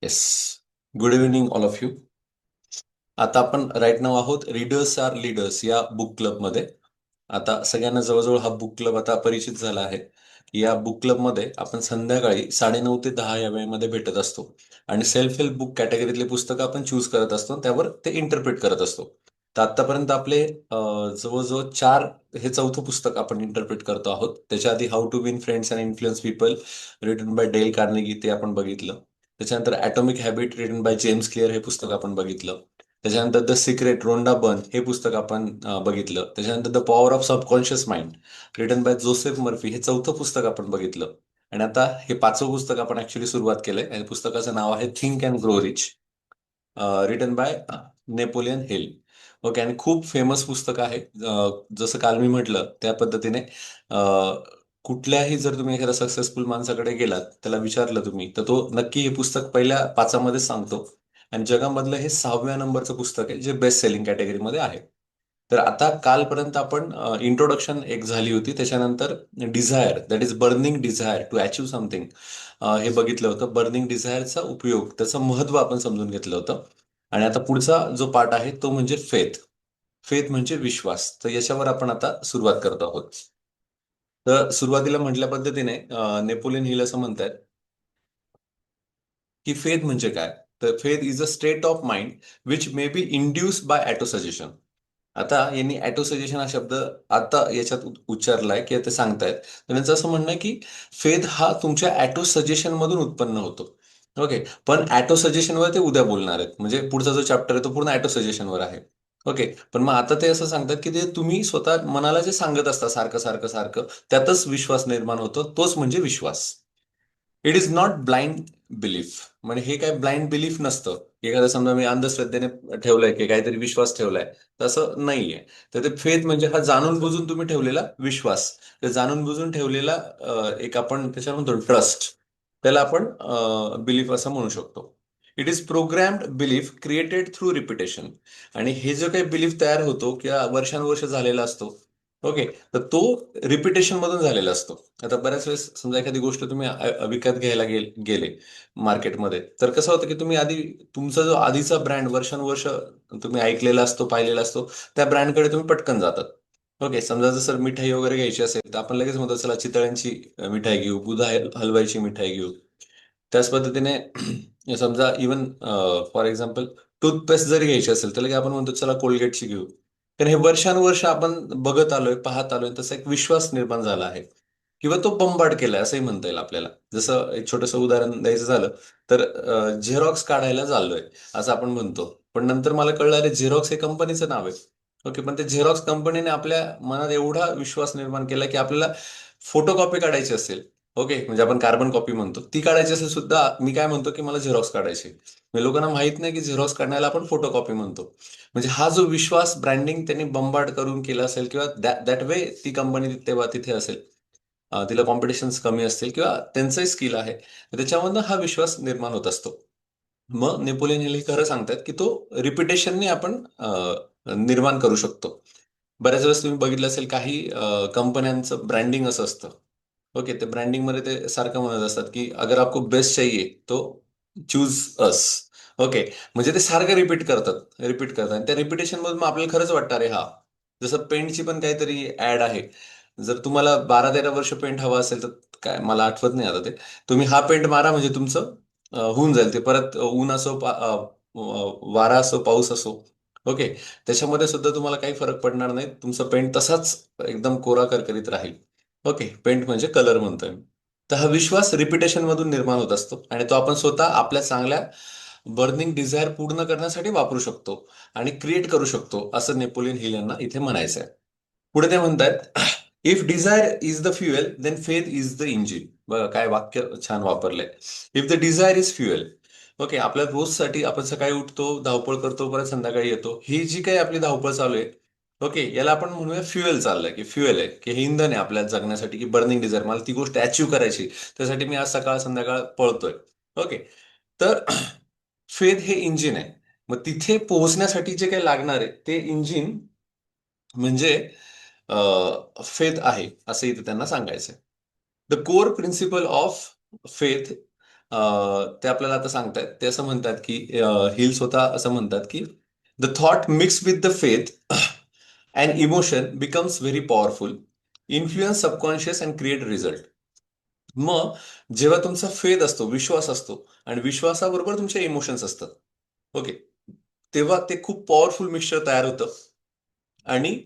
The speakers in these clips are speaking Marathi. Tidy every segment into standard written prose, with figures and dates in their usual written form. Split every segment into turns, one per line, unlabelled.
Yes. Good evening all of you. आता आपण राईट नाव आहोत रीडर्स आर लीडर्स या बुक क्लबमध्ये. आता सगळ्यांना जवळजवळ हा बुक क्लब आता परिचित झाला आहे. या बुक क्लबमध्ये आपण संध्याकाळी 9:30 ते 10 या वेळेमध्ये भेटत असतो आणि सेल्फ हेल्प बुक कॅटेगरीतले पुस्तकं आपण चूज करत असतो, त्यावर ते इंटरप्रिट करत असतो. तर आतापर्यंत आपले जवळजवळ चार, हे चौथं पुस्तक आपण इंटरप्रिट करतो आहोत. त्याच्या आधी how to win friends and influence people written by Dale Carnegie, ते आपण बघितलं. त्याच्यानंतर atomic habit written by James Clear, हे पुस्तक आपण बघितलं. त्याच्यानंतर द सिक्रेट रोंडा बर्न, हे पुस्तक आपण बघितलं. त्याच्यानंतर the power of subconscious mind written by Joseph Murphy, हे चौथं पुस्तक आपण बघितलं. आणि आता हे पाचवं पुस्तक आपण ऍक्च्युली सुरुवात केलंय. या पुस्तकाचं नाव आहे think and grow rich, written by Napoleon Hill. Okay. आणि खूप फेमस पुस्तक आहे. जसं काल मी म्हटलं त्या पद्धतीने कुठल्याही, जर तुम्ही एखाद्या सक्सेसफुल माणसाकडे गेलात, त्याला विचारलं तुम्ही, तर तो नक्की हे पुस्तक पहिल्या पाचामध्ये सांगतो. आणि जगामधलं हे 6व्या नंबरचं पुस्तक आहे जे बेस्ट सेलिंग कॅटेगरीमध्ये आहे. तर आता कालपर्यंत आपण इंट्रोडक्शन एक झाली होती, त्याच्यानंतर desire, that is burning desire to achieve something, हे बघितलं होतं. बर्निंग डिझायरचा उपयोग, त्याचं महत्व आपण समजून घेतलं होतं. आणि आता पुढचा जो पार्ट आहे तो म्हणजे फेथ. फेथ म्हणजे विश्वास. तर याच्यावर आपण आता सुरुवात करत आहोत. तर सुरुवातीला म्हटल्या पद्धतीने नेपोलियन हिल असं म्हणतात की फेथ म्हणजे काय. तर faith is a state of mind which may be induce by auto suggestion. आता यांनी ॲटो सजेशन हा शब्द आता याच्यात उच्चारलाय किंवा ते सांगतायत. तर त्यांचं असं म्हणणं आहे की फेथ हा तुमच्या ॲटो सजेशन मधून उत्पन्न होतो. ओके. पण ॲटो सजेशनवर ते उद्या बोलणार आहेत, म्हणजे पुढचा जो चॅप्टर आहे तो पूर्ण ॲटो सजेशनवर आहे. ओके. पण मग आता ते असं सांगतात की ते तुम्ही स्वतः मनाला जे सांगत असता सारखं सारखं सारखं, त्यातच विश्वास निर्माण होतो, तोच म्हणजे विश्वास. It is not blind belief. म्हणजे हे काय ब्लाइंड बिलीफ नसतं. एखादा समजा मी अंधश्रद्धेने ठेवलंय की काहीतरी विश्वास ठेवलाय, तसं नाहीये. तर ते फेथ म्हणजे हा जाणून बुजून तुम्ही ठेवलेला विश्वास. तर जाणून बुजून ठेवलेला एक आपण त्याच्यावर म्हणतो ट्रस्ट, त्याला आपण बिलीफ असं म्हणू शकतो. It is programmed belief created through repetition. आणि हे जो काही बिलीफ तयार होतो किंवा वर्षानुवर्ष झालेला असतो, ओके, तर तो रिपिटेशन मधून झालेला असतो. आता बऱ्याच वेळेस समजा एखादी गोष्ट तुम्ही विकत घ्यायला गेले मार्केटमध्ये, तर कसं होतं की तुम्ही आधी तुमचा जो आधीचा ब्रँड वर्षानुवर्ष तुम्ही ऐकलेला असतो, पाहिलेला असतो, त्या ब्रँडकडे तुम्ही पटकन जातात. ओके. समजा जर मिठाई वगैरे घ्यायची असेल तर आपण लगेच म्हणतो चला चितळ्यांची मिठाई घेऊ, बुधा हलवाईची मिठाई घेऊ. त्याच पद्धतीने समजा इवन फॉर एक्झाम्पल टूथपेस्ट जरी घ्यायची असेल तर लगे आपण म्हणतो चला कोलगेटची घेऊ. कारण हे वर्षानुवर्ष आपण बघत आलोय, पाहत आलोय, तसा एक विश्वास निर्माण झाला आहे. किंवा तो बंबाड केलाय असंही म्हणता येईल आपल्याला. जसं एक छोटंसं उदाहरण द्यायचं झालं तर झेरॉक्स काढायला चाललोय असं आपण म्हणतो. पण नंतर मला कळलं अरे झेरॉक्स हे कंपनीचं नाव आहे. ओके. पण ते झेरॉक्स कंपनीने आपल्या मनात एवढा विश्वास निर्माण केला की आपल्याला फोटोकॉपी काढायची असेल, ओके, म्हणजे आपण कार्बन कॉपी म्हणतो, ती काढायची असेल सुद्धा मी काय म्हणतो की मला झेरॉक्स काढायची. म्हणजे लोकांना माहित नाही की झेरॉक्स काढण्याला आपण फोटोकॉपी म्हणतो. म्हणजे हा जो विश्वास ब्रँडिंग त्यांनी बंबार्ड करून केला असेल किंवा दॅट वे ती कंपनी तेव्हा तिथे असेल, तिला कॉम्पिटिशन्स कमी असतील किंवा त्यांचंही स्किल आहे, तर त्याच्यामधनं हा विश्वास निर्माण होत असतो. मग नेपोलियन हिल हे खरं सांगतात की तो रिपिटेशनने आपण निर्माण करू शकतो. बऱ्याच वेळेस तुम्ही बघितलं असेल काही कंपन्यांचं ब्रँडिंग असं असतं. ओके. ते ब्रँडिंग मध्ये ते सारखं म्हणत असतात की अगर आपको बेस्ट चाहिए तो चूज अस. ओके. म्हणजे ते सारखं रिपीट करतात आणि त्या रिपिटेशन मधून मग आपल्याला खरंच वाटतं अरे हा. जसं पेंटची पण काहीतरी ऍड आहे. जर तुम्हाला 12-13 वर्ष पेंट हवा असेल तर काय मला आठवत नाही आता ते, तुम्ही हा पेंट मारा म्हणजे तुमचं होऊन जाईल ते. परत ऊन असो, वारा असो, पाऊस असो, ओके, त्याच्यामध्ये सुद्धा तुम्हाला काही फरक पडणार नाही. तुमचं पेंट तसाच एकदम कोरा करकरीत राहील. ओके. पेंट म्हणजे कलर म्हणतोय मी. तर हा विश्वास रिपिटेशन मधून निर्माण होत असतो आणि तो आपण स्वतः आपल्या चांगल्या बर्निंग डिझायर पूर्ण करण्यासाठी वापरू शकतो आणि क्रिएट करू शकतो, असं नेपोलियन हिल यांना इथे म्हणायचं आहे. पुढे ते म्हणतात if desire is the fuel then faith is the engine. बघा काय वाक्य छान वापरलंय. If the desire is fuel. Okay. आपल्या रोजसाठी आपण सकाळी उठतो, धावपळ करतो, परत संध्याकाळी येतो, ही जी काही आपली धावपळ चालू आहे, ओके, याला आपण म्हणूया फ्युएल चाललंय, की फ्युएल आहे, की हे इंधन आहे आपल्या जगण्यासाठी, की बर्निंग डिझायर, मला ती गोष्ट अचीव्ह करायची, त्यासाठी मी आज सकाळ संध्याकाळ पळतोय. ओके. तर फेथ हे इंजिन आहे. मग तिथे पोहोचण्यासाठी जे काही लागणार आहे ते इंजिन म्हणजे फेथ आहे, असं इथे त्यांना सांगायचंय. The core principle of faith ते आपल्याला आता सांगतायत, ते असं म्हणतात की हिल स्वतः असं म्हणतात की the thought mix with the faith and emotion becomes very powerful, influence subconscious and create result. मग जेव्हा तुमचा फेथ असतो, विश्वास असतो, आणि विश्वासाबरोबर तुमचे इमोशन्स असतात, ओके, तेव्हा ते खूप पॉवरफुल मिक्सचर तयार होतं. आणि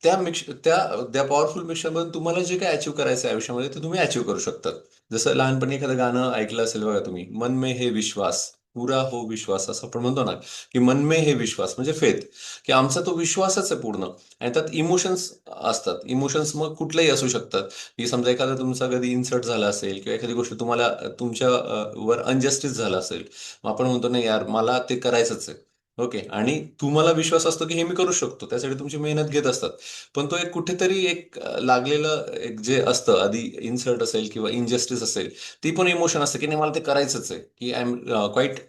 त्या पॉवरफुल मिक्सचरमधून तुम्हाला जे काय अचीव्ह करायचं आहे आयुष्यामध्ये ते तुम्ही अचीव्ह करू शकता. जसं लहानपणी एखादं गाणं ऐकलं असेल बघा तुम्ही, मन में हे विश्वास, पुरा हो विश्वास, असं आपण म्हणतो ना, की मन में हे विश्वास म्हणजे फेथ, की आमचा तो विश्वासच आहे पूर्ण. आणि त्यात इमोशन्स असतात. इमोशन्स मग कुठलेही असू शकतात, की समजा एखादा तुमचा कधी इन्सर्ट झाला असेल किंवा एखादी गोष्ट तुम्हाला तुमच्या वर अनजस्टिस झाला असेल, मग आपण म्हणतो नाही यार मला ते करायचंच आहे. ओके, आणि तुम्हाला विश्वास असतो की हे मी करू शकतो, त्यासाठी तुमची मेहनत घेत असतात. पण तो एक कुठेतरी एक लागलेलं एक जे असतं आधी, इन्सल्ट असेल किंवा इनजस्टिस असेल, ती पण इमोशन असतं की नाही मला ते करायचंच आहे, की I am quiet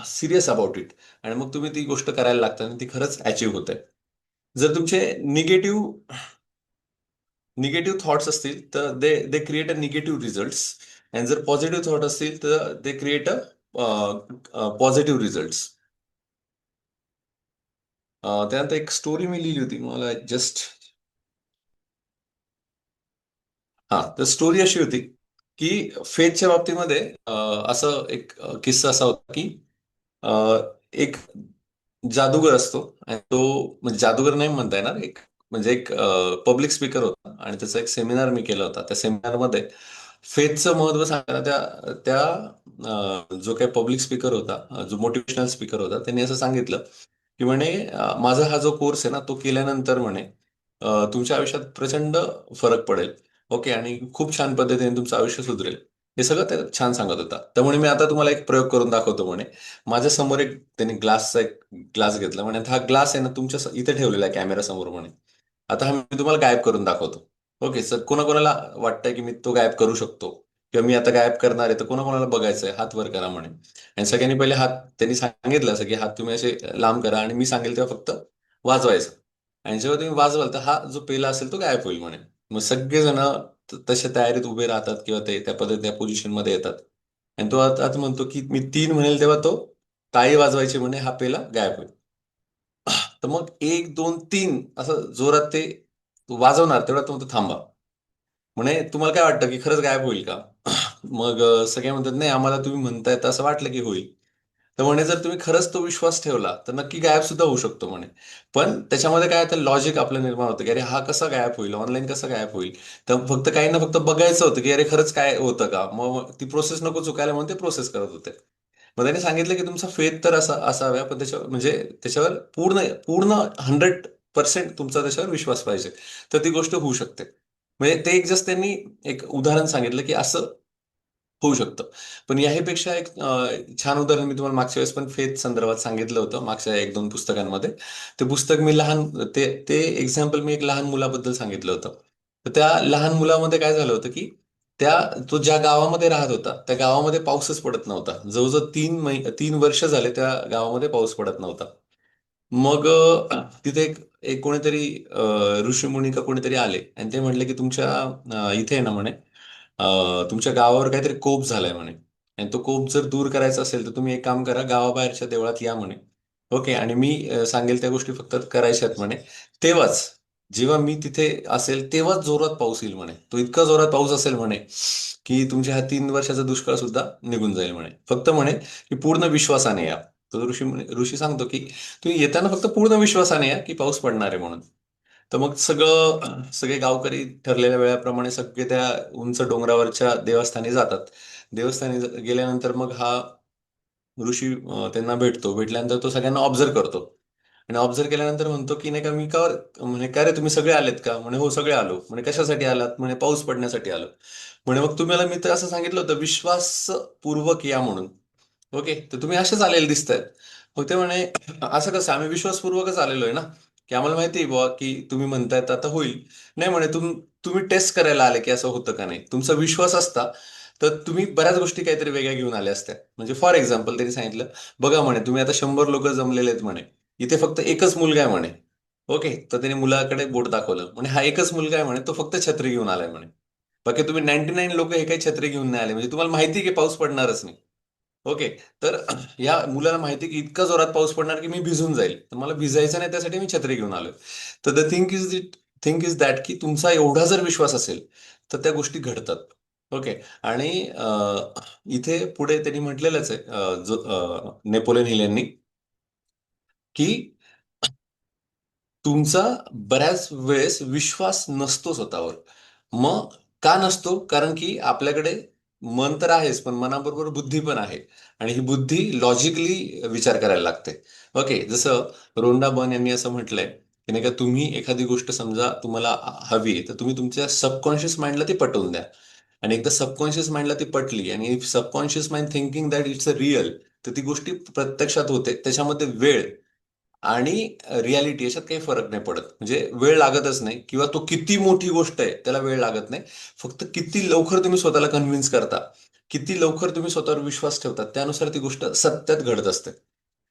serious about it. आणि मग तुम्ही ती गोष्ट करायला लागता आणि ती खरंच अचीव्ह होते. जर तुमचे निगेटिव्ह निगेटिव्ह थॉट्स असतील तर they create a negative results. आणि जर पॉझिटिव्ह थॉट असतील तर they create a positive results. त्यानंतर एक स्टोरी मी लिहिली होती, मला जस्ट, हा, तर स्टोरी अशी होती की फेथच्या बाबतीमध्ये असं एक किस्सा असा होता की अ, एक जादूगर असतो, आणि तो म्हणजे जादूगर नाही म्हणता येणार, एक म्हणजे एक पब्लिक स्पीकर होता, आणि त्याचा एक सेमिनार मी केला होता. त्या सेमिनारमध्ये फेथचं महत्व सांगताना त्या त्या जो काही पब्लिक स्पीकर होता, जो मोटिवेशनल स्पीकर होता, त्यांनी असं सांगितलं की म्हणे माझा हा जो कोर्स आहे ना, तो केल्यानंतर म्हणे तुमच्या आयुष्यात प्रचंड फरक पडेल. ओके, आणि खूप छान पद्धतीने तुमचं आयुष्य सुधरेल. हे सगळं ते छान सांगत होता. त्यामुळे मी आता तुम्हाला एक प्रयोग करून दाखवतो म्हणे. माझ्या समोर एक त्यांनी ग्लासचा एक ग्लास घेतला म्हणे, हा ग्लास आहे ना तुमच्या इथे ठेवलेला आहे कॅमेरा समोर म्हणे. आता हा मी तुम्हाला गायब करून दाखवतो. ओके सर, कोणाकोणाला वाटतंय की मी तो गायब करू शकतो, किंवा मी आता गायब करणार आहे, तर कोणाकोणाला बघायचंय हात वर करा म्हणे. आणि सगळ्यांनी पहिले हात, त्यांनी सांगितलं असं की हात तुम्ही असे लांब करा, आणि मी सांगेल तेव्हा फक्त वाजवायचं. आणि जेव्हा तुम्ही वाजवाल तर हा जो पेला असेल तो गायब होईल म्हणे. मग सगळेजण तशा तयारीत उभे राहतात, किंवा ते त्या पद्धती त्या पोझिशन मध्ये येतात. आणि तो आता म्हणतो की मी 3 म्हणेल तेव्हा तो टाळी वाजवायची म्हणे, हा पेला गायब होईल. तर मग 1, 2, 3 असं जोरात ते वाजवणार, तेवढा तो म्हणतो थांबा. म्हणे तुम्हाला काय वाटतं की खरंच गायब होईल का? मग सगळे म्हणतात नाही, आम्हाला तुम्ही म्हणताय तर असं वाटलं की होईल. तर म्हणे जर तुम्ही खरंच तो विश्वास ठेवला तर नक्की गायब सुद्धा होऊ शकतो म्हणे. पण त्याच्यामध्ये काय तर लॉजिक आपलं निर्माण होतं की अरे हा कसा गायब होईल, ऑनलाईन कसा गायब होईल. तर फक्त काही ना फक्त बघायचं होतं की अरे खरंच काय होतं का, मग ती प्रोसेस नको चुकायला म्हणून ते प्रोसेस करत होते. मग त्यांनी सांगितलं की तुमचा फेथ तर असा असावा, पण त्याच्यावर म्हणजे त्याच्यावर पूर्ण पूर्ण 100% तुमचा त्याच्यावर विश्वास पाहिजे, तर ती गोष्ट होऊ शकते. म्हणजे ते एक जस्ट त्यांनी एक उदाहरण सांगितलं की असं होऊ शकतं. पण याहीपेक्षा एक छान उदाहरण मी तुम्हाला मागच्या वेळेस पण फेथ संदर्भात सांगितलं होतं, मागच्या 1, 2 पुस्तकांमध्ये. ते पुस्तक मी लहान, ते ते एक्झाम्पल मी एक लहान मुलाबद्दल सांगितलं होतं. तर त्या लहान मुलामध्ये काय झालं होतं की तो ज्या गावामध्ये राहत होता त्या गावामध्ये पाऊसच पडत नव्हता. जवळजवळ 3 वर्ष झाले त्या गावामध्ये पाऊस पडत नव्हता. मग तिथे एक एक कोणीतरी ऋषीमुनी का कोणीतरी आले, आणि ते म्हणले की तुमच्या इथे आहे ना म्हणे, तुमच्या गावावर काहीतरी कोप झालाय म्हणे. आणि तो कोप जर दूर करायचा असेल तर तुम्ही एक काम करा, गावाबाहेरच्या देवळात या म्हणे. ओके, आणि मी सांगेल त्या गोष्टी फक्त करायच्या आहेत म्हणे. तेव्हाच, जेव्हा मी तिथे असेल तेव्हाच जोरात पाऊस येईल म्हणे. तो इतका जोरात पाऊस असेल म्हणे की तुमच्या ह्या 3 वर्षाचा दुष्काळ सुद्धा निघून जाईल म्हणे. फक्त म्हणे की पूर्ण विश्वासाने या. तो ऋषी सांगतो की तुम्ही येताना फक्त पूर्ण विश्वासाने या की पाऊस पडणार आहे म्हणून. तर मग सगळे गावकरी ठरलेल्या वेळाप्रमाणे सगळे त्या उंच डोंगरावरच्या देवस्थानी जातात. देवस्थानी गेल्यानंतर मग हा ऋषी त्यांना भेटतो. भेटल्यानंतर तो सगळ्यांना ऑब्झर्व करतो. आणि ऑब्झर्व केल्यानंतर म्हणतो की नाही का, मी का म्हणे काय रे तुम्ही सगळे आलेत का? म्हणे हो सगळे आलो. म्हणे कशासाठी आलात? म्हणे पाऊस पडण्यासाठी आलो. म्हणे मग तुम्हाला मी तर असं सांगितलं होतं विश्वासपूर्वक या म्हणून. ओके, तर तुम्ही असेच आलेले दिसतायत. मग ते म्हणे असं कसं, आम्ही विश्वासपूर्वकच आलेलो आहे ना, की आम्हाला माहिती आहे बुवा की तुम्ही म्हणतायत आता होईल. नाही म्हणे, तुम्ही टेस्ट करायला आले की असं होतं का नाही. तुमचा विश्वास असता तर तुम्ही बऱ्याच गोष्टी काहीतरी वेगळ्या घेऊन आल्या असत्या. म्हणजे फॉर एक्झाम्पल त्यांनी सांगितलं, बघा म्हणे तुम्ही आता 100 लोक जमलेले आहेत म्हणे, इथे फक्त एकच मुलगा आहे म्हणे. ओके, तर त्याने मुलाकडे बोट दाखवलं म्हणे, हा एकच मुलगा आहे म्हणे, तो फक्त छत्री घेऊन आलाय म्हणे. बाकी तुम्ही 99 लोक हे काही छत्री घेऊन नाही आले, म्हणजे तुम्हाला माहिती आहे की पाऊस पडणारच नाही. ओके. तर या मुलाला माहिती आहे की इतका जोरात पाऊस पडणार की मी भिजून जाईल, तर मला भिजायचं नाही, त्यासाठी मी छत्री घेऊन आलोय. तर द थिंग इज दॅट की तुमचा एवढा जर विश्वास असेल तर त्या गोष्टी घडतात. ओके. आणि इथे पुढे त्यांनी म्हटलेलंच आहे, नेपोलियन हिल यांनी, की तुमचा बऱ्याच वेळेस विश्वास नसतो स्वतःवर. मग का नसतो? कारण की आपल्याकडे मन तर आहेच, पण मनाबरोबर बुद्धी पण आहे. आणि ही बुद्धी लॉजिकली विचार करायला लागते. ओके. जसं रोंडा बर्न यांनी असं म्हटलंय, की नाही का, तुम्ही एखादी गोष्ट समजा तुम्हाला हवी आहे, तर तुम्ही तुमच्या सबकॉन्शियस माइंडला ती पटवून द्या. आणि एकदा सबकॉन्शियस माइंडला ती पटली आणि subconscious mind thinking that it's a real, तर ती गोष्टी प्रत्यक्षात होते. त्याच्यामध्ये वेळ आणि रियालिटी याच्यात काही फरक नाही पडत. म्हणजे वेळ लागतच नाही, किंवा तो किती मोठी गोष्ट आहे त्याला वेळ लागत नाही. फक्त किती लवकर तुम्ही स्वतःला कन्व्हिन्स करता, किती लवकर तुम्ही स्वतःवर विश्वास ठेवता, त्यानुसार ती गोष्ट सत्यात घडत असते.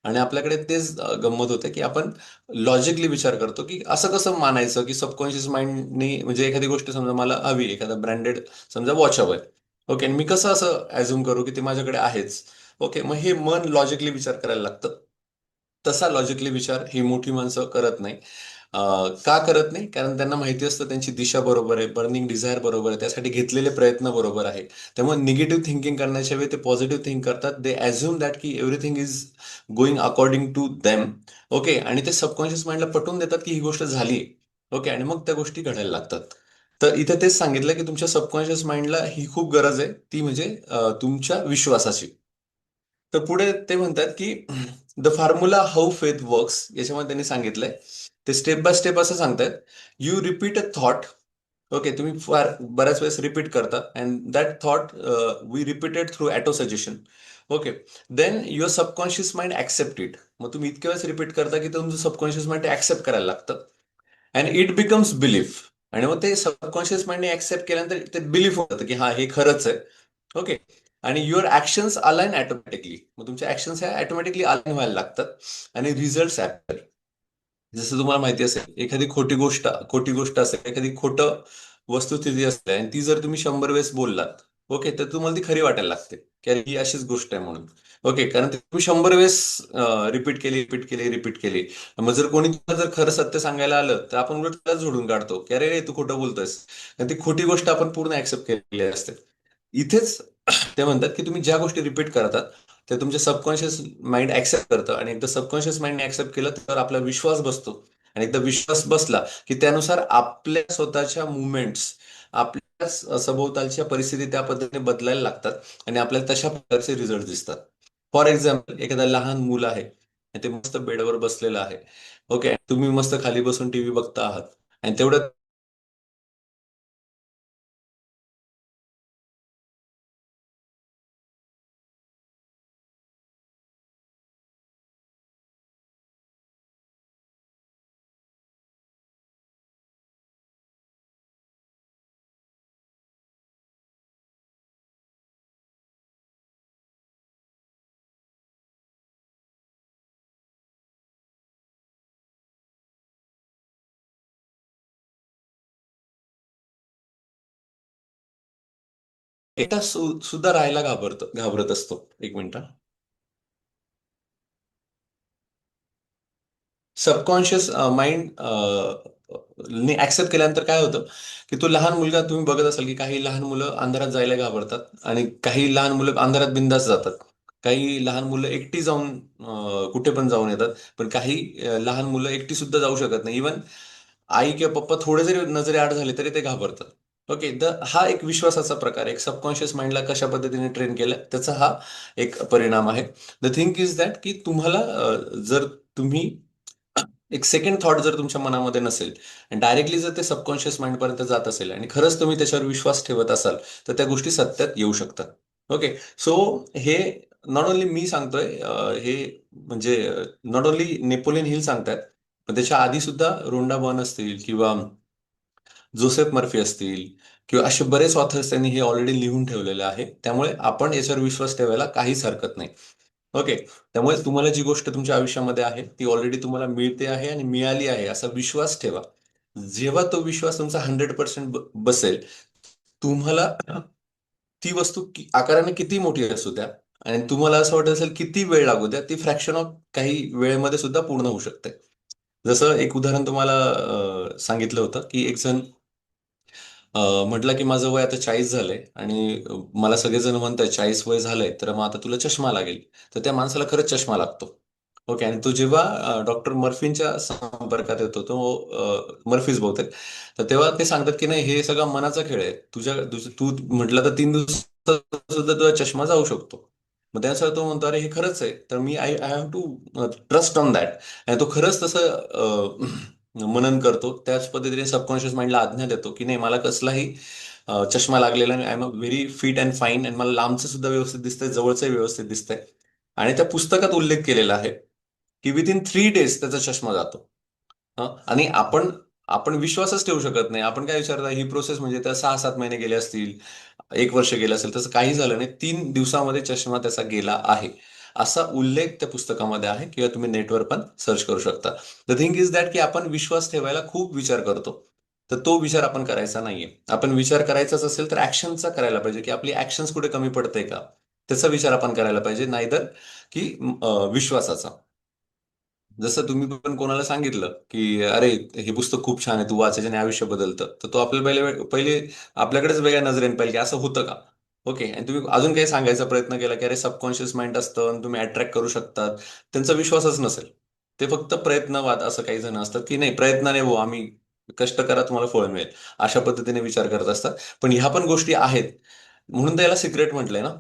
आणि आपल्याकडे तेच गंमत होते की आपण लॉजिकली विचार करतो की असं कसं मानायचं की सबकॉन्शियस माइंडनी, म्हणजे एखादी गोष्ट समजा मला हवी, एखादा ब्रँडेड समजा वॉच हवंय. ओके. मी कसं असं ऍझ्युम करू की ते माझ्याकडे आहेच. ओके. मग हे मन लॉजिकली विचार करायला लागतं. तसा लॉजिकली विचार ही मोठी माणसं करत नाही. का करत नाही? कारण त्यांना माहिती असतं त्यांची दिशा बरोबर आहे, बर्निंग डिझायर बरोबर आहे, त्यासाठी घेतलेले प्रयत्न बरोबर आहे. त्यामुळे निगेटिव्ह थिंकिंग करण्याच्या वेळी ते पॉझिटिव्ह थिंक करतात. दे ॲझ्युम दॅट की everything is going according to them. Okay. आणि ते सबकॉन्शियस माइंडला पटवून देतात की ही गोष्ट झाली. ओके. आणि मग त्या गोष्टी घडायला लागतात. तर इथे तेच सांगितलं की तुमच्या सबकॉन्शियस माइंडला ही खूप गरज आहे, ती म्हणजे तुमच्या विश्वासाची. तर पुढे ते म्हणतात की the formula how faith works, याच्यामध्ये त्यांनी सांगितलंय, ते स्टेप बाय स्टेप असं सांगतायत. You repeat a thought. Okay. तुम्ही फार बऱ्याच वेळेस रिपीट करता, and that thought we repeated through auto suggestion. Okay. Then your subconscious mind accept it. मग तुम्ही इतक्या वेळेस रिपीट करता की तुमचं सबकॉन्शियस माइंड ऍक्सेप्ट करायला लागतं. And it becomes belief. आणि मग ते सबकॉन्शियस माइंडने ऍक्सेप्ट केल्यानंतर ते बिलीफ होतं की हा हे खरंच आहे. ओके. आणि युअर ऍक्शन्स अलाइन ऑटोमॅटिकली. मग तुमच्या ऍक्शन्स ह्या ऑटोमॅटिकली अलाइन व्हायला लागतात. आणि रिझल्ट ऍपेअर. जसं तुम्हाला माहिती असेल, एखादी खोटी गोष्ट असेल, एखादी खोटं वस्तुस्थिती असते, आणि ती जर तुम्ही 100 वेळेस बोललात, ओके, तर तुम्हाला ती खरी वाटायला लागते की अरे ही अशीच गोष्ट आहे म्हणून. ओके. कारण ती तुम्ही 100 वेळेस रिपीट केली. मग जर कोणी तुम्हाला जर खरं सत्य सांगायला आलं, तर आपण उलट त्याला झोडून काढतो की अरे तू खोटं बोलतोयस. आणि ती खोटी गोष्ट आपण पूर्ण ऍक्सेप्ट केलेली असते. इथेच ते म्हणतात की तुम्ही ज्या गोष्टी रिपीट करतात ते तुमचे सबकॉन्शियस माइंड ऍक्सेप्ट करतं, आणि एकदा सबकॉन्शियस माइंडने ऍक्सेप्ट केलं तर आपला विश्वास बसतो. आणि एकदा विश्वास बसला की त्यानुसार आपल्या स्वतःच्या मुवमेंट्स, आपल्या सभोवतालच्या परिस्थिती त्या पद्धतीने बदलायला लागतात. आणि आपल्याला तशा प्रकारचे रिझल्ट दिसतात. फॉर एक्झाम्पल, एखादा लहान मुलं आहे आणि ते मस्त बेडवर बसलेलं आहे. ओके. तुम्ही मस्त खाली बसून टीव्ही बघता आहात, आणि तेवढ्यात एकटा सुद्धा राहायला घाबरत असतो. एक मिनिट. सबकॉन्शियस माइंड ने ऍक्सेप्ट केल्यानंतर काय होतं की तो लहान मुलगा, तुम्ही बघत असाल की काही लहान मुलं अंधारात जायला घाबरतात आणि काही लहान मुलं अंधारात बिंदास जातात. काही लहान मुलं एकटी जाऊन कुठे पण जाऊन येतात. पण काही लहान मुलं एकटी सुद्धा जाऊ शकत नाही. इवन आई किंवा पप्पा थोडे जरी नजरे आड झाले तरी ते घाबरतात. ओके. हा एक विश्वासाचा प्रकार आहे. एक सबकॉन्शियस माइंडला कशा पद्धतीने ट्रेन केलं त्याचा हा एक परिणाम आहे. द थिंग इज दॅट की तुम्हाला जर तुम्ही एक सेकंड थॉट जर तुमच्या मनामध्ये नसेल, आणि डायरेक्टली जर ते सबकॉन्शियस माइंड पर्यंत जात असेल, आणि खरंच तुम्ही त्याच्यावर विश्वास ठेवत असाल, तर त्या गोष्टी सत्यात येऊ शकतात. ओके. सो हे नॉट ओन्ली मी सांगतोय, हे म्हणजे नॉट ओन्ली नेपोलियन हिल सांगतायत, पण त्याच्या आधी सुद्धा रोंडा बर्न असतील किंवा जोसेफ मर्फी असतील, किंवा असे बरेच ऑथर्स त्यांनी हे ऑलरेडी लिहून ठेवलेले आहे. त्यामुळे आपण याच्यावर विश्वास ठेवायला काहीच हरकत नाही. ओके. त्यामुळे तुम्हाला जी गोष्ट तुमच्या आयुष्यामध्ये आहे ती ऑलरेडी तुम्हाला मिळते आहे आणि मिळाली आहे असा विश्वास ठेवा. जेव्हा तो विश्वास तुमचा 100% बसेल, तुम्हाला ती वस्तू आकाराने किती मोठी असू द्या आणि तुम्हाला असं वाटत असेल किती वेळ लागू द्या, ती फ्रॅक्शन ऑफ काही वेळेमध्ये सुद्धा पूर्ण होऊ शकते. जसं एक उदाहरण तुम्हाला सांगितलं होतं की एक जण म्हटलं की माझं वय आता 40 झालंय आणि मला सगळेजण म्हणतात 40 वय झालंय तर मग आता तुला चष्मा लागेल. तर त्या माणसाला खरंच चष्मा लागतो. ओके, आणि तो जेव्हा डॉक्टर मर्फींच्या संपर्कात येतो, तो मर्फीज बहुतेक, तर तेव्हा ते सांगतात की नाही, हे सगळं मनाचा खेळ आहे. तू म्हटलं तर 3 दिवसात सुद्धा तुझा चष्मा जाऊ शकतो. मग त्यानुसार तो म्हणतो, अरे हे खरंच आहे, तर मी I I have to trust on that. आणि तो खरंच तसं मनन करतो. त्याच पद्धतीने सबकॉन्शियस माइंडला आज्ञा देतो की नाही, मला कसलाही चष्मा लागलेला नाही, I am a very fit and fine, आणि मला लांबचं सुद्धा व्यवस्थित दिसतंय, जवळचंही व्यवस्थित दिसतंय. आणि त्या पुस्तकात उल्लेख केलेला आहे की विदिन 3 डेज त्याचा चष्मा जातो. आणि आपण आपण विश्वासच ठेवू शकत नाही. आपण काय विचारता, ही प्रोसेस म्हणजे त्या 6-7 महिने गेले असतील, 1 वर्ष गेलं असेल, तसं काही झालं नाही. 3 दिवसामध्ये चष्मा त्याचा गेला आहे, असा उल्लेख त्या पुस्तकामध्ये आहे, किंवा तुम्ही नेटवर पण सर्च करू शकता. द थिंग इज दॅट की आपण विश्वास ठेवायला खूप विचार करतो. तर तो विचार आपण करायचा नाहीये. आपण विचार करायचाच असेल तर ऍक्शनचा करायला पाहिजे, की आपली ऍक्शन्स कुठे कमी पडते का, त्याचा विचार आपण करायला पाहिजे, नाहीतर की विश्वासाचा. जसं तुम्ही पण कोणाला सांगितलं की अरे, हे पुस्तक खूप छान आहे, तू वाचायचं आणि आयुष्य बदलतं, तर तो आपल्याला पहिले पहिले आपल्याकडेच वेगळ्या नजरेने पाहिजे की असं होतं का. ओके, आणि तुम्ही अजून काही सांगायचा प्रयत्न केला की अरे सबकॉन्शियस माइंड असतं आणि तुम्ही अट्रॅक्ट करू शकतात, त्यांचा विश्वासच नसेल. ते फक्त प्रयत्नवाद, असं काही जण असतात की नाही, प्रयत्नाने हो, आम्ही कष्ट करा, तुम्हाला फळ मिळेल, अशा पद्धतीने विचार करत असतात. पण ह्या पण गोष्टी आहेत, म्हणून त्याला सिक्रेट म्हटलंय ना,